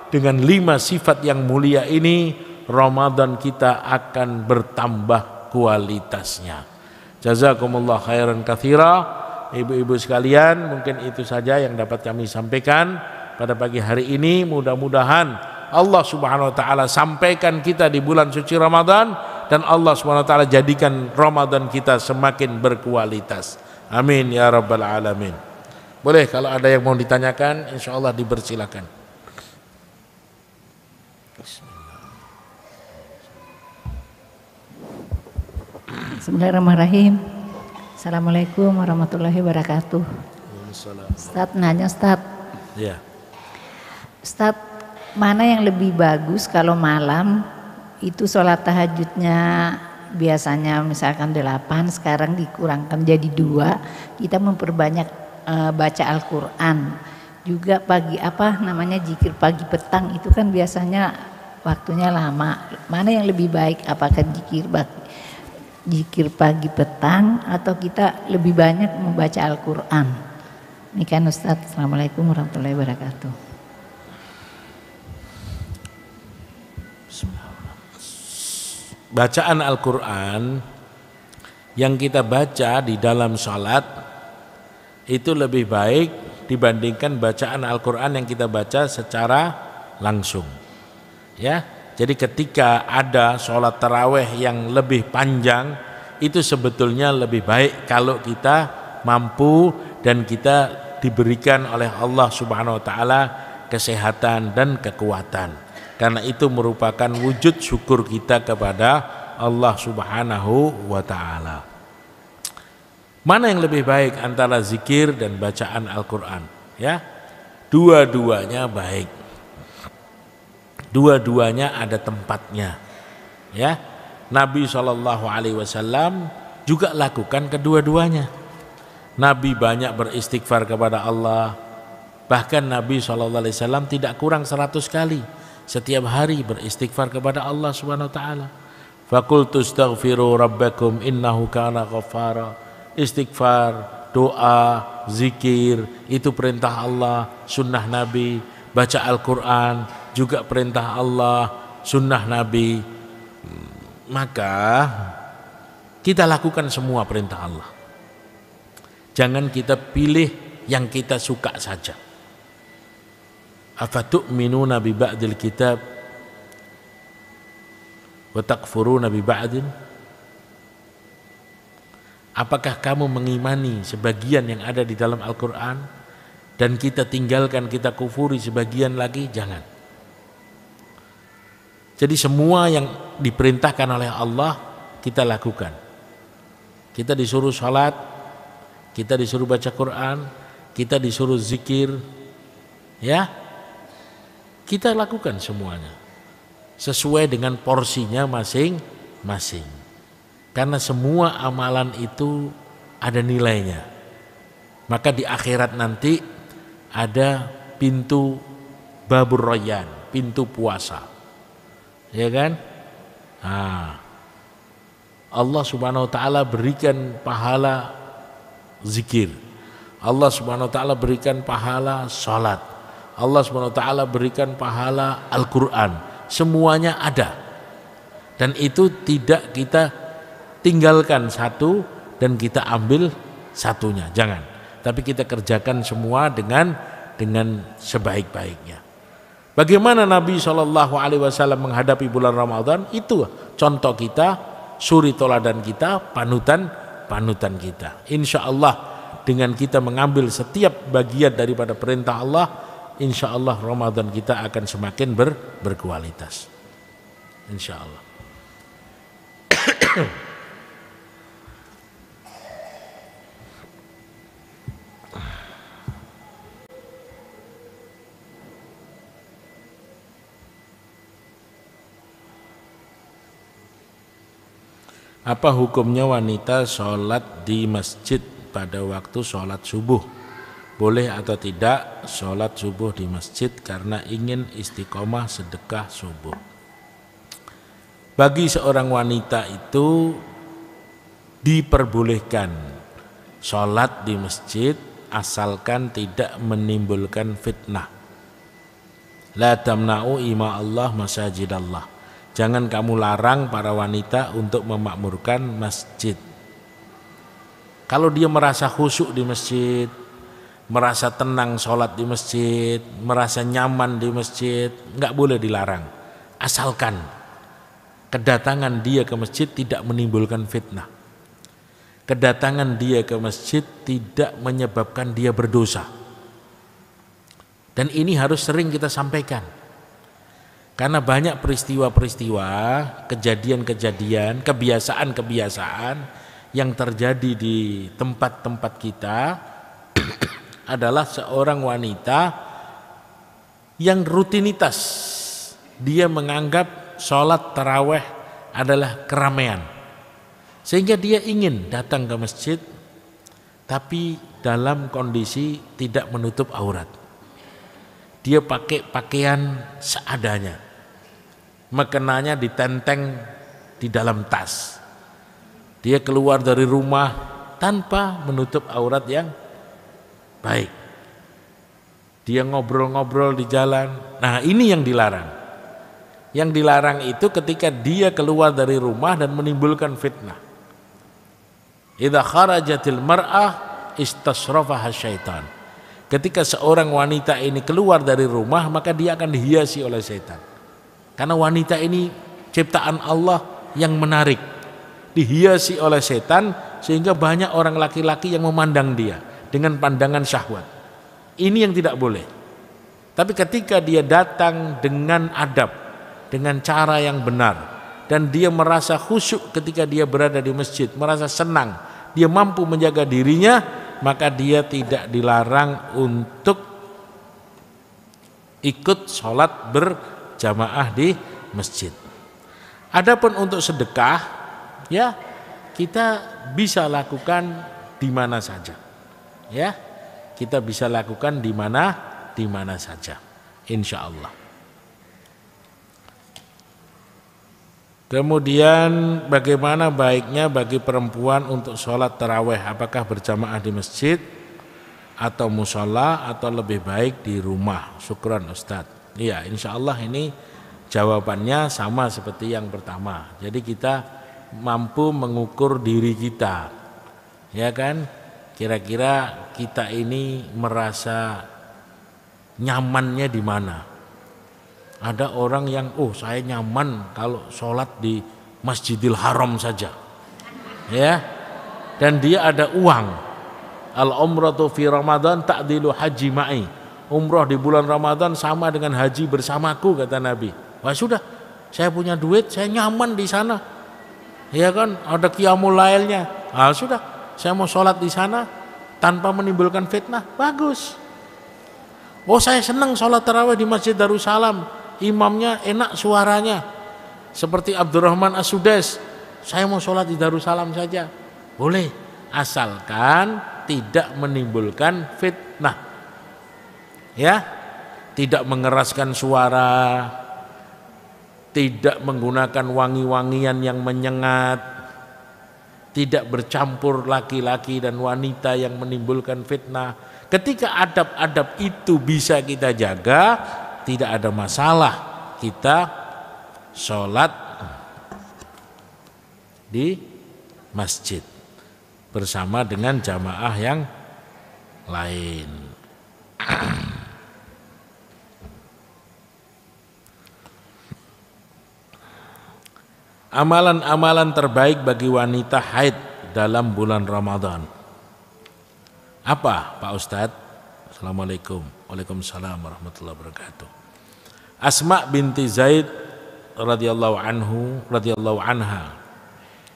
dengan 5 sifat yang mulia ini, Ramadan kita akan bertambah kualitasnya. Jazakumullah khairan katsira. Ibu-ibu sekalian, mungkin itu saja yang dapat kami sampaikan pada pagi hari ini. Mudah-mudahan Allah Subhanahu wa taala sampaikan kita di bulan suci Ramadan, dan Allah Subhanahu wa taala jadikan Ramadan kita semakin berkualitas. Amin ya rabbal alamin. Boleh kalau ada yang mau ditanyakan, insyaallah dipersilakan. Bismillahirrahmanirrahim. Assalamualaikum warahmatullahi wabarakatuh. Ustadz nanya, Ustadz. Ya. Ustadz, mana yang lebih bagus kalau malam itu sholat tahajudnya biasanya misalkan 8, sekarang dikurangkan jadi 2, kita memperbanyak baca Al-Quran. Juga pagi zikir pagi petang itu kan biasanya waktunya lama. Mana yang lebih baik, apakah zikir pagi petang atau kita lebih banyak membaca Al-Quran? Ini kan Ustadz. Assalamualaikum warahmatullahi wabarakatuh. bacaan Al-Quran yang kita baca di dalam sholat itu lebih baik dibandingkan bacaan Al-Quran yang kita baca secara langsung. Ya, jadi ketika ada sholat taraweh yang lebih panjang, itu sebetulnya lebih baik kalau kita mampu dan kita diberikan oleh Allah Subhanahu wa taala kesehatan dan kekuatan. Karena itu merupakan wujud syukur kita kepada Allah Subhanahu wa taala. Mana yang lebih baik antara zikir dan bacaan Al-Quran? Ya, dua-duanya baik. Dua-duanya ada tempatnya. Ya, Nabi SAW juga lakukan kedua-duanya. Nabi banyak beristighfar kepada Allah. Bahkan Nabi SAW tidak kurang 100 kali setiap hari beristighfar kepada Allah Subhanahu wa taala. Faqultu astaghfiru rabbakum innahu kana ghaffara. Istighfar, doa, zikir itu perintah Allah, sunnah Nabi. Baca Al-Quran juga perintah Allah, sunnah Nabi. Maka kita lakukan semua perintah Allah. Jangan kita pilih yang kita suka saja. Afatu'minuna bi ba'dil kitab wa takfuruna bi ba'din? Apakah kamu mengimani sebagian yang ada di dalam Al-Quran dan kita tinggalkan, kita kufuri sebagian lagi? Jangan. Jadi semua yang diperintahkan oleh Allah kita lakukan. Kita disuruh sholat, kita disuruh baca Quran, kita disuruh zikir, ya, kita lakukan semuanya sesuai dengan porsinya masing-masing. Karena semua amalan itu ada nilainya. Maka di akhirat nanti ada pintu babur rayyan, pintu puasa. Ya kan? Nah, Allah Subhanahu wa taala berikan pahala zikir. Allah Subhanahu wa taala berikan pahala salat. Allah Subhanahu wa taala berikan pahala Al-Qur'an. Semuanya ada. Dan itu tidak kita tinggalkan satu dan kita ambil satunya, jangan. Tapi kita kerjakan semua dengan sebaik-baiknya. Bagaimana Nabi SAW menghadapi bulan Ramadan? Itu contoh kita, suri toladan kita, panutan kita. Insya Allah dengan kita mengambil setiap bagian daripada perintah Allah, insya Allah Ramadan kita akan semakin berkualitas. Insya Allah. Apa hukumnya wanita sholat di masjid pada waktu sholat subuh? Boleh atau tidak sholat subuh di masjid karena ingin istiqomah sedekah subuh? Bagi seorang wanita itu diperbolehkan sholat di masjid asalkan tidak menimbulkan fitnah. La tamna'u ima Allah masajidallah. Jangan kamu larang para wanita untuk memakmurkan masjid. Kalau dia merasa khusyuk di masjid, merasa tenang sholat di masjid, merasa nyaman di masjid, nggak boleh dilarang. Asalkan kedatangan dia ke masjid tidak menimbulkan fitnah. Kedatangan dia ke masjid tidak menyebabkan dia berdosa. Dan ini harus sering kita sampaikan. Karena banyak peristiwa-peristiwa, kejadian-kejadian, kebiasaan-kebiasaan yang terjadi di tempat-tempat kita adalah seorang wanita yang rutinitas dia menganggap sholat taraweh adalah keramaian, sehingga dia ingin datang ke masjid tapi dalam kondisi tidak menutup aurat. Dia pakai pakaian seadanya, mekenanya ditenteng di dalam tas. Dia keluar dari rumah tanpa menutup aurat yang baik. Dia ngobrol-ngobrol di jalan. Nah, ini yang dilarang. Yang dilarang itu ketika dia keluar dari rumah dan menimbulkan fitnah. Idza kharajatil mar'ah istasrafaha syaitan. Ketika seorang wanita ini keluar dari rumah, maka dia akan dihiasi oleh setan. Karena wanita ini ciptaan Allah yang menarik, dihiasi oleh setan sehingga banyak orang laki-laki yang memandang dia dengan pandangan syahwat. Ini yang tidak boleh. Tapi ketika dia datang dengan adab, dengan cara yang benar, dan dia merasa khusyuk ketika dia berada di masjid, merasa senang, dia mampu menjaga dirinya, maka dia tidak dilarang untuk ikut sholat berjamaah di masjid. Adapun untuk sedekah, ya kita bisa lakukan di mana saja, ya kita bisa lakukan di mana saja, insya Allah. Kemudian bagaimana baiknya bagi perempuan untuk sholat taraweh? Apakah berjamaah di masjid atau musola atau lebih baik di rumah? Syukran Ustadz. Iya, insya Allah ini jawabannya sama seperti yang pertama. Jadi kita mampu mengukur diri kita, ya kan? Kira-kira kita ini merasa nyamannya di mana? Ada orang yang saya nyaman kalau sholat di Masjidil Haram saja, ya, dan dia ada uang. Al umratu fi Ramadan ta'dilu haji ma'i. Umroh di bulan Ramadan sama dengan haji bersamaku, kata Nabi. Wah sudah, saya punya duit, saya nyaman di sana, ya kan? Ada qiyamul lailnya. Sudah, saya mau sholat di sana tanpa menimbulkan fitnah, bagus. Saya senang sholat tarawih di Masjid Darussalam. Imamnya enak suaranya, seperti Abdurrahman As-Sudais. Saya mau sholat di Darussalam saja, boleh, asalkan tidak menimbulkan fitnah, ya, tidak mengeraskan suara, tidak menggunakan wangi-wangian yang menyengat, tidak bercampur laki-laki dan wanita yang menimbulkan fitnah. Ketika adab-adab itu bisa kita jaga, tidak ada masalah kita sholat di masjid bersama dengan jamaah yang lain. Amalan-amalan terbaik bagi wanita haid dalam bulan Ramadan. Apa Pak Ustadz? Assalamualaikum. Waalaikumsalam warahmatullahi wabarakatuh. Asma binti Zaid radhiyallahu anha,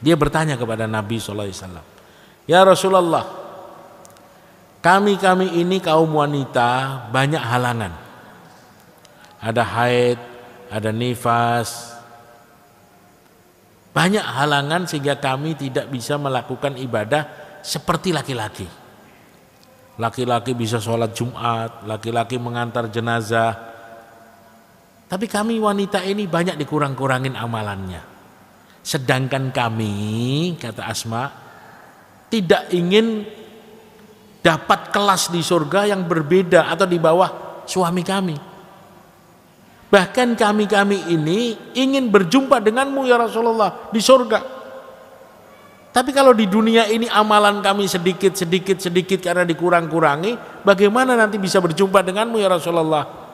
dia bertanya kepada Nabi SAW, ya Rasulullah, kami ini kaum wanita banyak halangan, ada haid, ada nifas, banyak halangan sehingga kami tidak bisa melakukan ibadah seperti laki-laki. Laki-laki bisa sholat Jumat, laki-laki mengantar jenazah, tapi kami wanita ini banyak dikurang-kurangin amalannya. Sedangkan kami, kata Asma, tidak ingin dapat kelas di surga yang berbeda atau di bawah suami kami. Bahkan kami ini ingin berjumpa denganmu ya Rasulullah di surga. Tapi kalau di dunia ini amalan kami sedikit karena dikurang-kurangi, bagaimana nanti bisa berjumpa denganmu ya Rasulullah?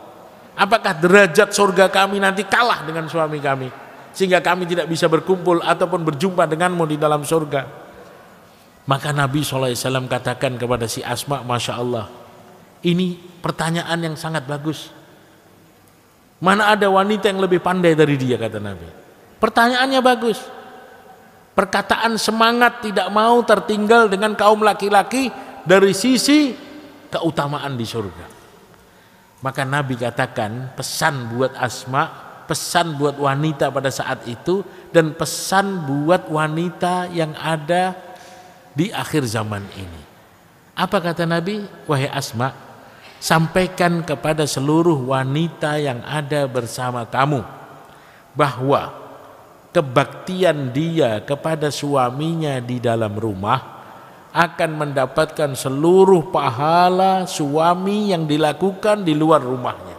Apakah derajat surga kami nanti kalah dengan suami kami, sehingga kami tidak bisa berkumpul ataupun berjumpa denganmu di dalam surga? Maka Nabi SAW katakan kepada si Asma, Masya Allah, ini pertanyaan yang sangat bagus. Mana ada wanita yang lebih pandai dari dia, kata Nabi. Pertanyaannya bagus. Perkataan semangat tidak mau tertinggal dengan kaum laki-laki dari sisi keutamaan di surga. Maka Nabi katakan pesan buat Asma, pesan buat wanita pada saat itu, dan pesan buat wanita yang ada di akhir zaman ini. Apa kata Nabi? Wahai Asma, sampaikan kepada seluruh wanita yang ada bersama kamu bahwa kebaktian dia kepada suaminya di dalam rumah akan mendapatkan seluruh pahala suami yang dilakukan di luar rumahnya.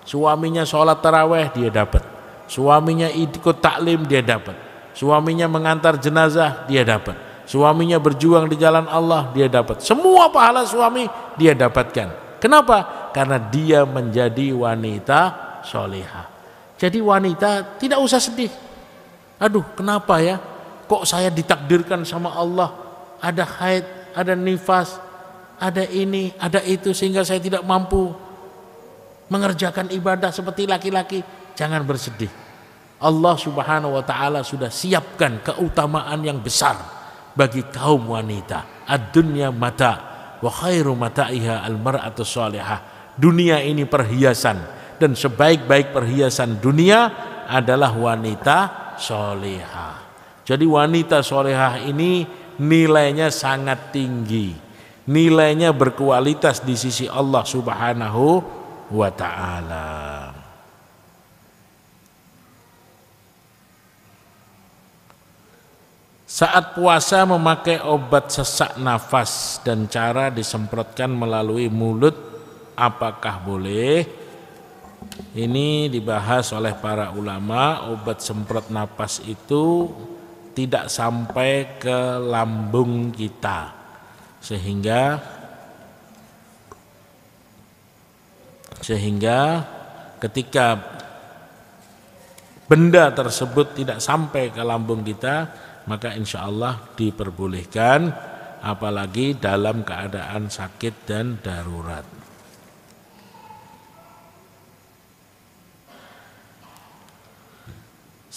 Suaminya sholat taraweh dia dapat, Suaminya ikut taklim, dia dapat. Suaminya mengantar jenazah, dia dapat. Suaminya berjuang di jalan Allah, dia dapat. Semua pahala suami dia dapatkan. Kenapa? Karena dia menjadi wanita solehah. Jadi wanita tidak usah sedih. Aduh, kenapa ya? Kok saya ditakdirkan sama Allah ada haid, ada nifas, ada ini, ada itu, sehingga saya tidak mampu mengerjakan ibadah seperti laki-laki. Jangan bersedih. Allah Subhanahu wa ta'ala sudah siapkan keutamaan yang besar bagi kaum wanita. Ad-dunya mata wa khairu mata'iha al-mar'atu shalihah. Dunia ini perhiasan, dan sebaik-baik perhiasan dunia adalah wanita shalihah. Jadi wanita shalihah ini nilainya sangat tinggi. Nilainya berkualitas di sisi Allah Subhanahu wa ta'ala. Saat puasa memakai obat sesak nafas dan cara disemprotkan melalui mulut, apakah boleh? Ini dibahas oleh para ulama. Obat semprot nafas itu tidak sampai ke lambung kita, sehingga ketika benda tersebut tidak sampai ke lambung kita, maka insya Allah diperbolehkan, apalagi dalam keadaan sakit dan darurat.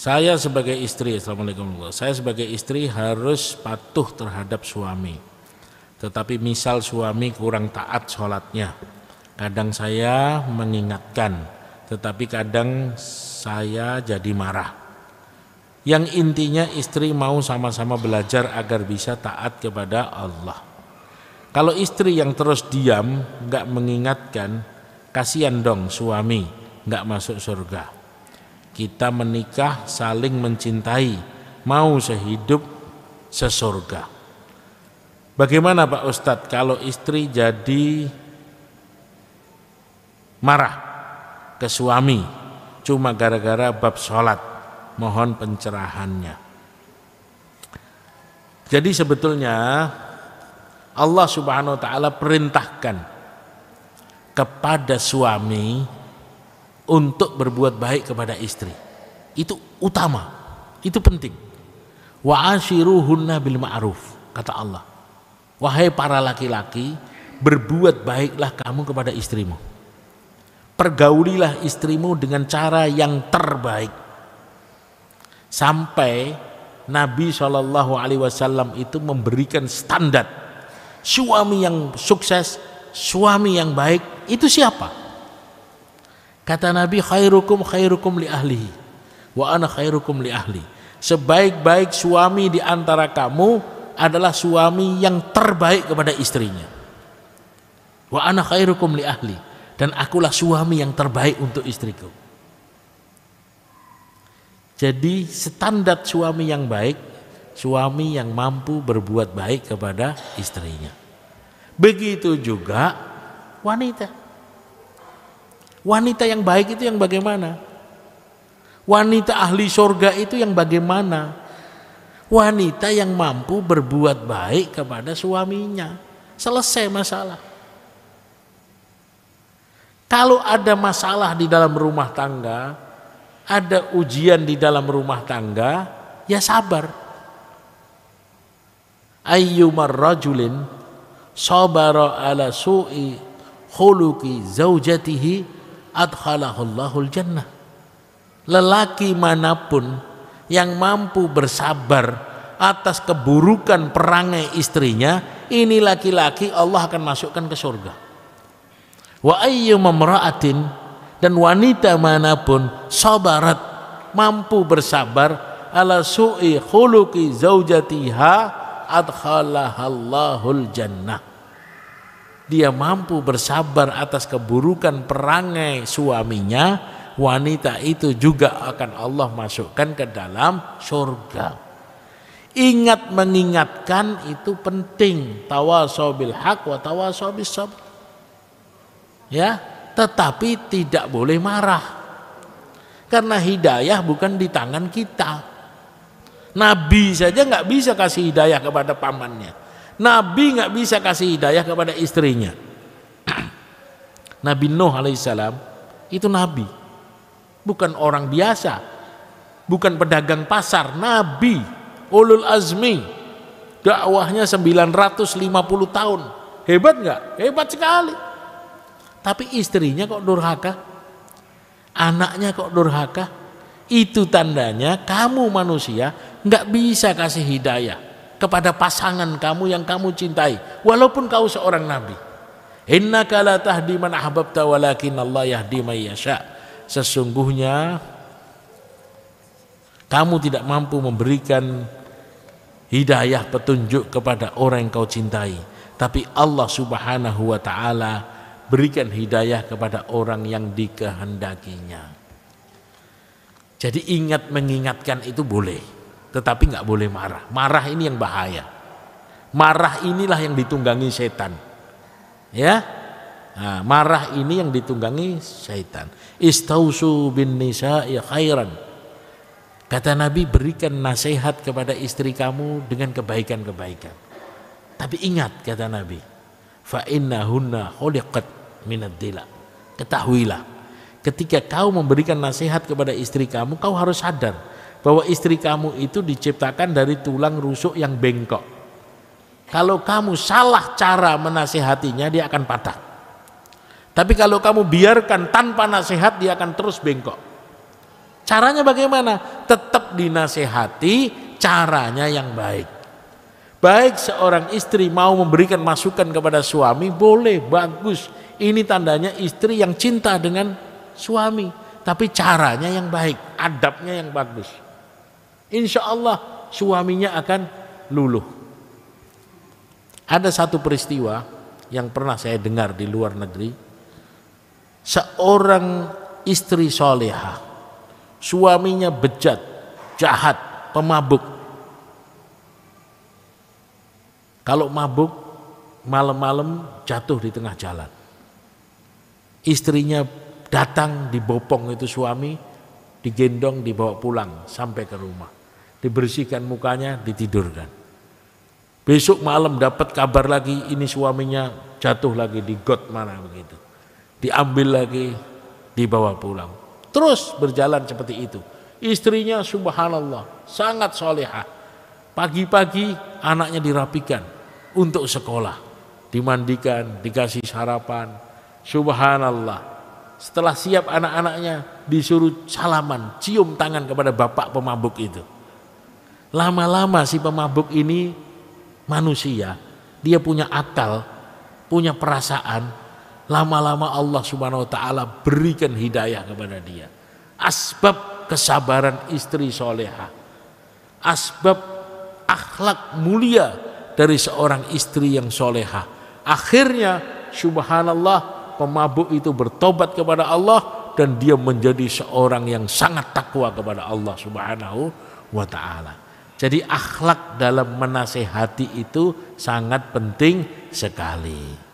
Saya sebagai istri, Assalamualaikum, saya sebagai istri harus patuh terhadap suami. Tetapi misal suami kurang taat sholatnya, kadang saya mengingatkan, tetapi kadang saya jadi marah. Yang intinya istri mau sama-sama belajar agar bisa taat kepada Allah. Kalau istri yang terus diam, nggak mengingatkan, kasihan dong suami nggak masuk surga. Kita menikah saling mencintai, mau sehidup sesurga. Bagaimana Pak Ustadz kalau istri jadi marah ke suami cuma gara-gara bab sholat? Mohon pencerahannya. Jadi sebetulnya Allah Subhanahu wa ta'ala perintahkan kepada suami untuk berbuat baik kepada istri. Itu utama, itu penting. Wa ashiruhunna bil ma'ruf, kata Allah. Wahai para laki-laki, berbuat baiklah kamu kepada istrimu. Pergaulilah istrimu dengan cara yang terbaik. Sampai Nabi SAW itu memberikan standar suami yang sukses, suami yang baik itu siapa? Kata Nabi, khairukum khairukum li ahlihi wa ana khairukum li ahli. Sebaik-baik suami di antara kamu adalah suami yang terbaik kepada istrinya. Wa ana khairukum li ahli, dan akulah suami yang terbaik untuk istriku. Jadi standar suami yang baik, suami yang mampu berbuat baik kepada istrinya. Begitu juga wanita. Wanita yang baik itu yang bagaimana? Wanita ahli surga itu yang bagaimana? Wanita yang mampu berbuat baik kepada suaminya. Selesai masalah. Kalau ada masalah di dalam rumah tangga, ada ujian di dalam rumah tangga, ya sabar. Ayyumar rajulin sabara ala su'i khuluqi zaujatihi adkhalahullahul jannah. Lelaki manapun yang mampu bersabar atas keburukan perangai istrinya, ini laki-laki Allah akan masukkan ke surga. Wa ayyumamra'atin, dan wanita manapun sabarat, mampu bersabar ala su'i khuluqi zaujatiha adkhalahallahul jannah. Dia mampu bersabar atas keburukan perangai suaminya, wanita itu juga akan Allah masukkan ke dalam surga. Ingat mengingatkan itu penting. Tawasau bil haq wa tawasau bis sabr. Ya, tetapi tidak boleh marah. Karena hidayah bukan di tangan kita. Nabi saja nggak bisa kasih hidayah kepada pamannya. Nabi nggak bisa kasih hidayah kepada istrinya. Nabi Nuh alaihissalam itu nabi, bukan orang biasa, bukan pedagang pasar, nabi, ulul azmi, dakwahnya 950 tahun. Hebat nggak? Hebat sekali. Tapi istrinya kok durhaka, anaknya kok durhaka. Itu tandanya kamu manusia nggak bisa kasih hidayah kepada pasangan kamu yang kamu cintai, walaupun kau seorang nabi. Innaka la tahdi man ahbabta walakin Allah yahdi may yasha. Sesungguhnya kamu tidak mampu memberikan hidayah petunjuk kepada orang yang kau cintai, tapi Allah Subhanahu wa taala berikan hidayah kepada orang yang dikehendakinya. Jadi ingat mengingatkan itu boleh, tetapi nggak boleh marah. Marah ini yang bahaya. Marah inilah yang ditunggangi setan. Ya, nah, marah ini yang ditunggangi setan. Istausu bin nisa'i khairan. Kata Nabi, berikan nasihat kepada istri kamu dengan kebaikan-kebaikan. Tapi ingat, kata Nabi, fa innahunna khuliqat minad dila. Ketahuilah, ketika kau memberikan nasihat kepada istri kamu, kau harus sadar bahwa istri kamu itu diciptakan dari tulang rusuk yang bengkok. Kalau kamu salah cara menasihatinya, dia akan patah. Tapi kalau kamu biarkan tanpa nasihat, dia akan terus bengkok. Caranya bagaimana? Tetap dinasihati, caranya yang baik. Baik seorang istri mau memberikan masukan kepada suami, boleh, bagus. Ini tandanya istri yang cinta dengan suami. Tapi caranya yang baik, adabnya yang bagus. Insya Allah suaminya akan luluh. Ada satu peristiwa yang pernah saya dengar di luar negeri. Seorang istri solehah, suaminya bejat, jahat, pemabuk. Kalau mabuk, malam-malam jatuh di tengah jalan. Istrinya datang, dibopong itu suami, digendong, dibawa pulang sampai ke rumah. Dibersihkan mukanya, ditidurkan. Besok malam dapat kabar lagi, ini suaminya jatuh lagi di got mana begitu. Diambil lagi, dibawa pulang. Terus berjalan seperti itu. Istrinya subhanallah sangat solehah. Pagi-pagi anaknya dirapikan untuk sekolah, dimandikan, dikasih sarapan. Subhanallah. Setelah siap anak-anaknya disuruh salaman, cium tangan kepada bapak pemabuk itu. Lama-lama si pemabuk ini manusia, dia punya akal, punya perasaan. Lama-lama Allah Subhanahu wa taala berikan hidayah kepada dia. Asbab kesabaran istri solehah, asbab akhlak mulia dari seorang istri yang solehah. Akhirnya subhanallah, pemabuk itu bertobat kepada Allah dan dia menjadi seorang yang sangat takwa kepada Allah Subhanahu wa taala. Jadi akhlak dalam menasehati itu sangat penting sekali.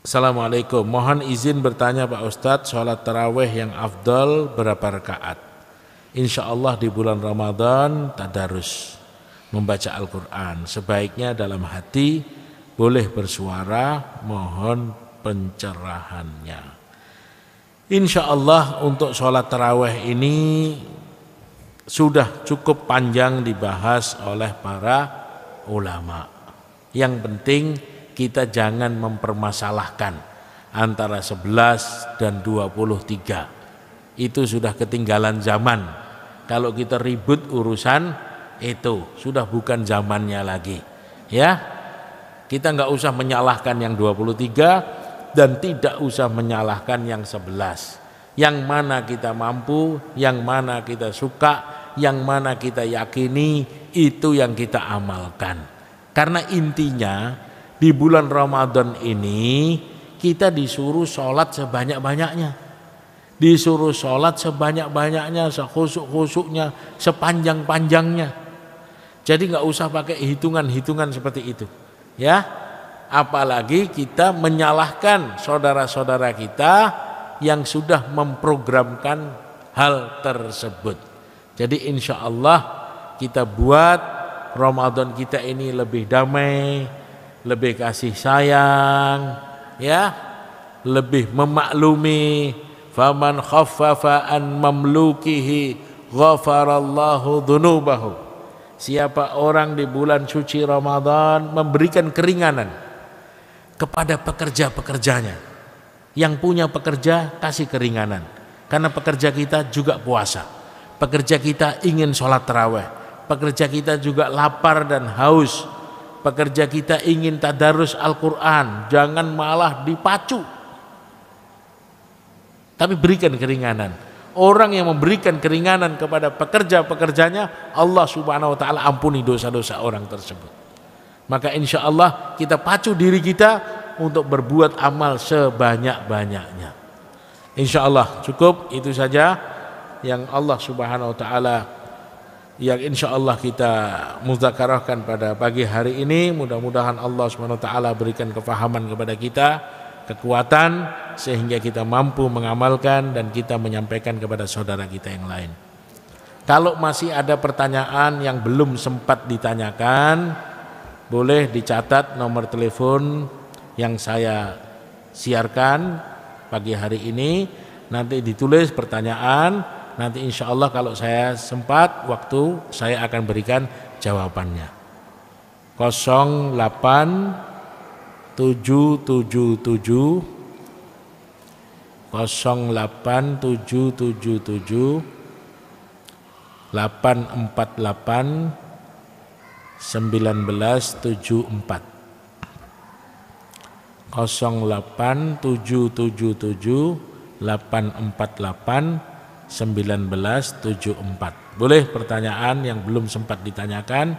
Assalamualaikum, mohon izin bertanya Pak Ustadz, sholat taraweh yang afdal berapa rakaat? Insya Allah di bulan Ramadan tadarus membaca Al-Quran. Sebaiknya dalam hati, boleh bersuara, mohon pencerahannya. Insya Allah untuk sholat taraweh ini sudah cukup panjang dibahas oleh para ulama. Yang penting kita jangan mempermasalahkan antara 11 dan 23. Itu sudah ketinggalan zaman. Kalau kita ribut urusan itu sudah bukan zamannya lagi. Ya, kita nggak usah menyalahkan yang 23 dan tidak usah menyalahkan yang 11. Yang mana kita mampu, yang mana kita suka, yang mana kita yakini, itu yang kita amalkan. Karena intinya di bulan Ramadan ini kita disuruh sholat sebanyak-banyaknya, disuruh sholat sebanyak-banyaknya, sekhusuk-khusuknya, sepanjang-panjangnya. Jadi nggak usah pakai hitungan-hitungan seperti itu, ya. apalagi kita menyalahkan saudara-saudara kita yang sudah memprogramkan hal tersebut. Jadi insya Allah kita buat Ramadan kita ini lebih damai, lebih kasih sayang, ya, lebih memaklumi. Faman khaffafa an mamlukihi ghafarallahu dhunubahu. Siapa orang di bulan suci Ramadan memberikan keringanan kepada pekerja-pekerjanya. Yang punya pekerja kasih keringanan, karena pekerja kita juga puasa, pekerja kita ingin sholat tarawih, pekerja kita juga lapar dan haus, pekerja kita ingin tadarus Al-Quran, jangan malah dipacu, tapi berikan keringanan. Orang yang memberikan keringanan kepada pekerja-pekerjanya, Allah Subhanahu wa ta'ala ampuni dosa-dosa orang tersebut. Maka insya Allah kita pacu diri kita untuk berbuat amal sebanyak-banyaknya. Insya Allah cukup itu saja yang Allah Subhanahu wa ta'ala, yang insya Allah kita muzakarahkan pada pagi hari ini. Mudah-mudahan Allah Subhanahu wa ta'ala berikan kefahaman kepada kita, kekuatan, sehingga kita mampu mengamalkan dan kita menyampaikan kepada saudara kita yang lain. Kalau masih ada pertanyaan yang belum sempat ditanyakan, boleh dicatat nomor telepon yang saya siarkan pagi hari ini. Nanti ditulis pertanyaan, nanti insya Allah kalau saya sempat waktu saya akan berikan jawabannya. 08777 08777 848 1974 08777 848 1974. Boleh pertanyaan yang belum sempat ditanyakan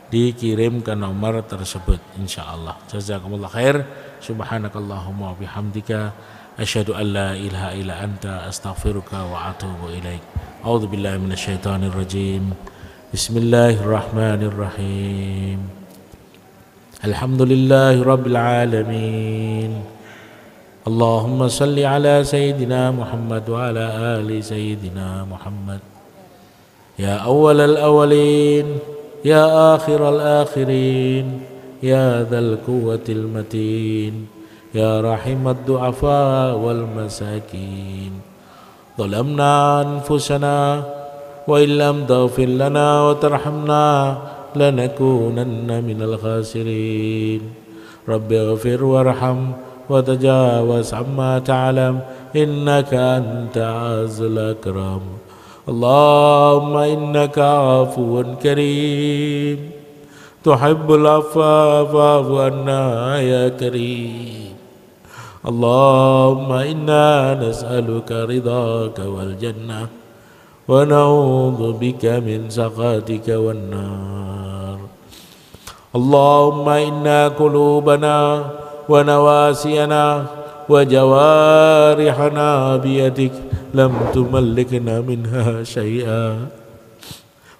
dikirim ke nomor tersebut insyaallah. Jazakumullah khair. Subhanakallahumma wa bihamdika asyhadu an la ilaha illa anta astaghfiruka wa atubu ilaik. A'udzu billahi minasyaitonir rajim. Bismillahirrahmanirrahim. Alhamdulillahi rabbil alamin. Allahumma salli ala sayyidina Muhammad wa ala ali sayyidina Muhammad. Ya awwalal awwalin, ya akhiral akhirin, ya dzal quwwatil matin, ya rahimad du'afa wal masakin. Zalamna anfusana wa illam taghfir lana wa tarhamna lanakunanna minal khasirin. Rabbi ighfir warham wa tajawaz amma ta'lam innaka anta azizul akram. Allahumma innaka afuwun karim tuhibbul afwa fa'fu anna ya karim. Allahumma inna nas'aluka ridhaka wal jannah wa na'udzu bika min sakhatika wan nar. Allahumma inna qulubana wa nawasiyana wa jawarihana biyadik lam tumallikna minha syai'a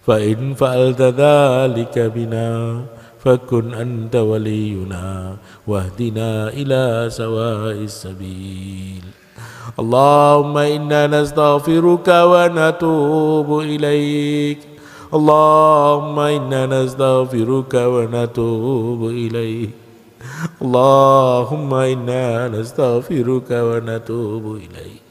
fa in fa'alta dhalika bina fakun anta waliyuna wahdina ila sawa'is sabil. Allahumma inna nastaghfiruka wa natubu ilaik. Allahumma inna nastaghfiruka wa natubu ilaik. Allahumma inna nastaghfiruka wa natubu ilaik.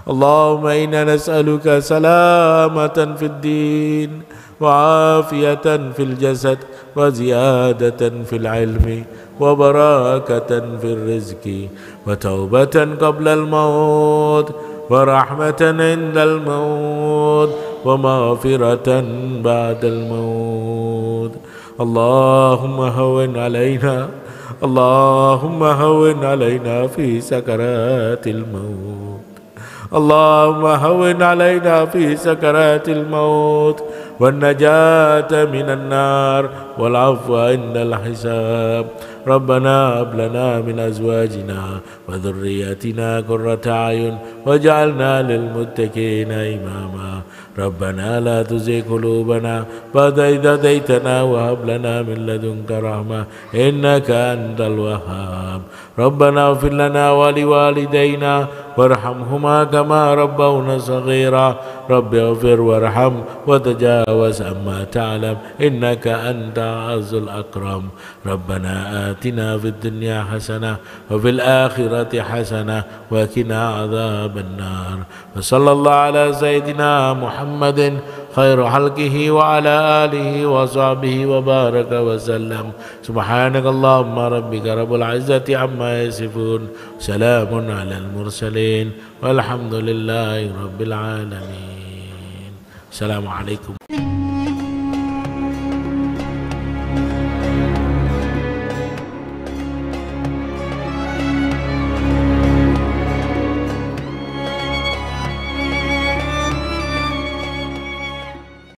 Allahumma inna nas'aluka salamatan fid din wa afiyatan fil jasad wa ziyadatan fil ilmi wa barakatan fil rizki wa taubatan qabla al maut wa rahmatan indal maut wa maghfiratan ba'dal maut. Allahumma hawwin alaina, Allahumma hawwin alaina fi sakaratil maut. Allahumma hawwin alaina fi sakaratil maut wan najata minan nar wal afwa indal hisab. Rabbana hab lana min azwajina wa dhurriyyatina qurrata a'yun waj'alna lil muttaqina imama. ربنا لا تزغ قلوبنا بعد إذ هديتنا وهب لنا من لدنك رحمة إنك أنت الوهاب ربنا اغفر لنا ولوالدينا وارحمهما كما ربونا صغيرا رب اغفر وارحم وتجاوز عما تعلم إنك أنت أعز الأكرم ربنا آتنا في الدنيا حسنة وفي الآخرة حسنة وقنا عذاب النار وصلى الله على سيدنا محمد خير خلقه وعلى آله وصحبه وبارك وسلم سبحانك اللهم ربك رب العزة عما يصفون سلام على المرسلين والحمد لله رب العالمين السلام عليكم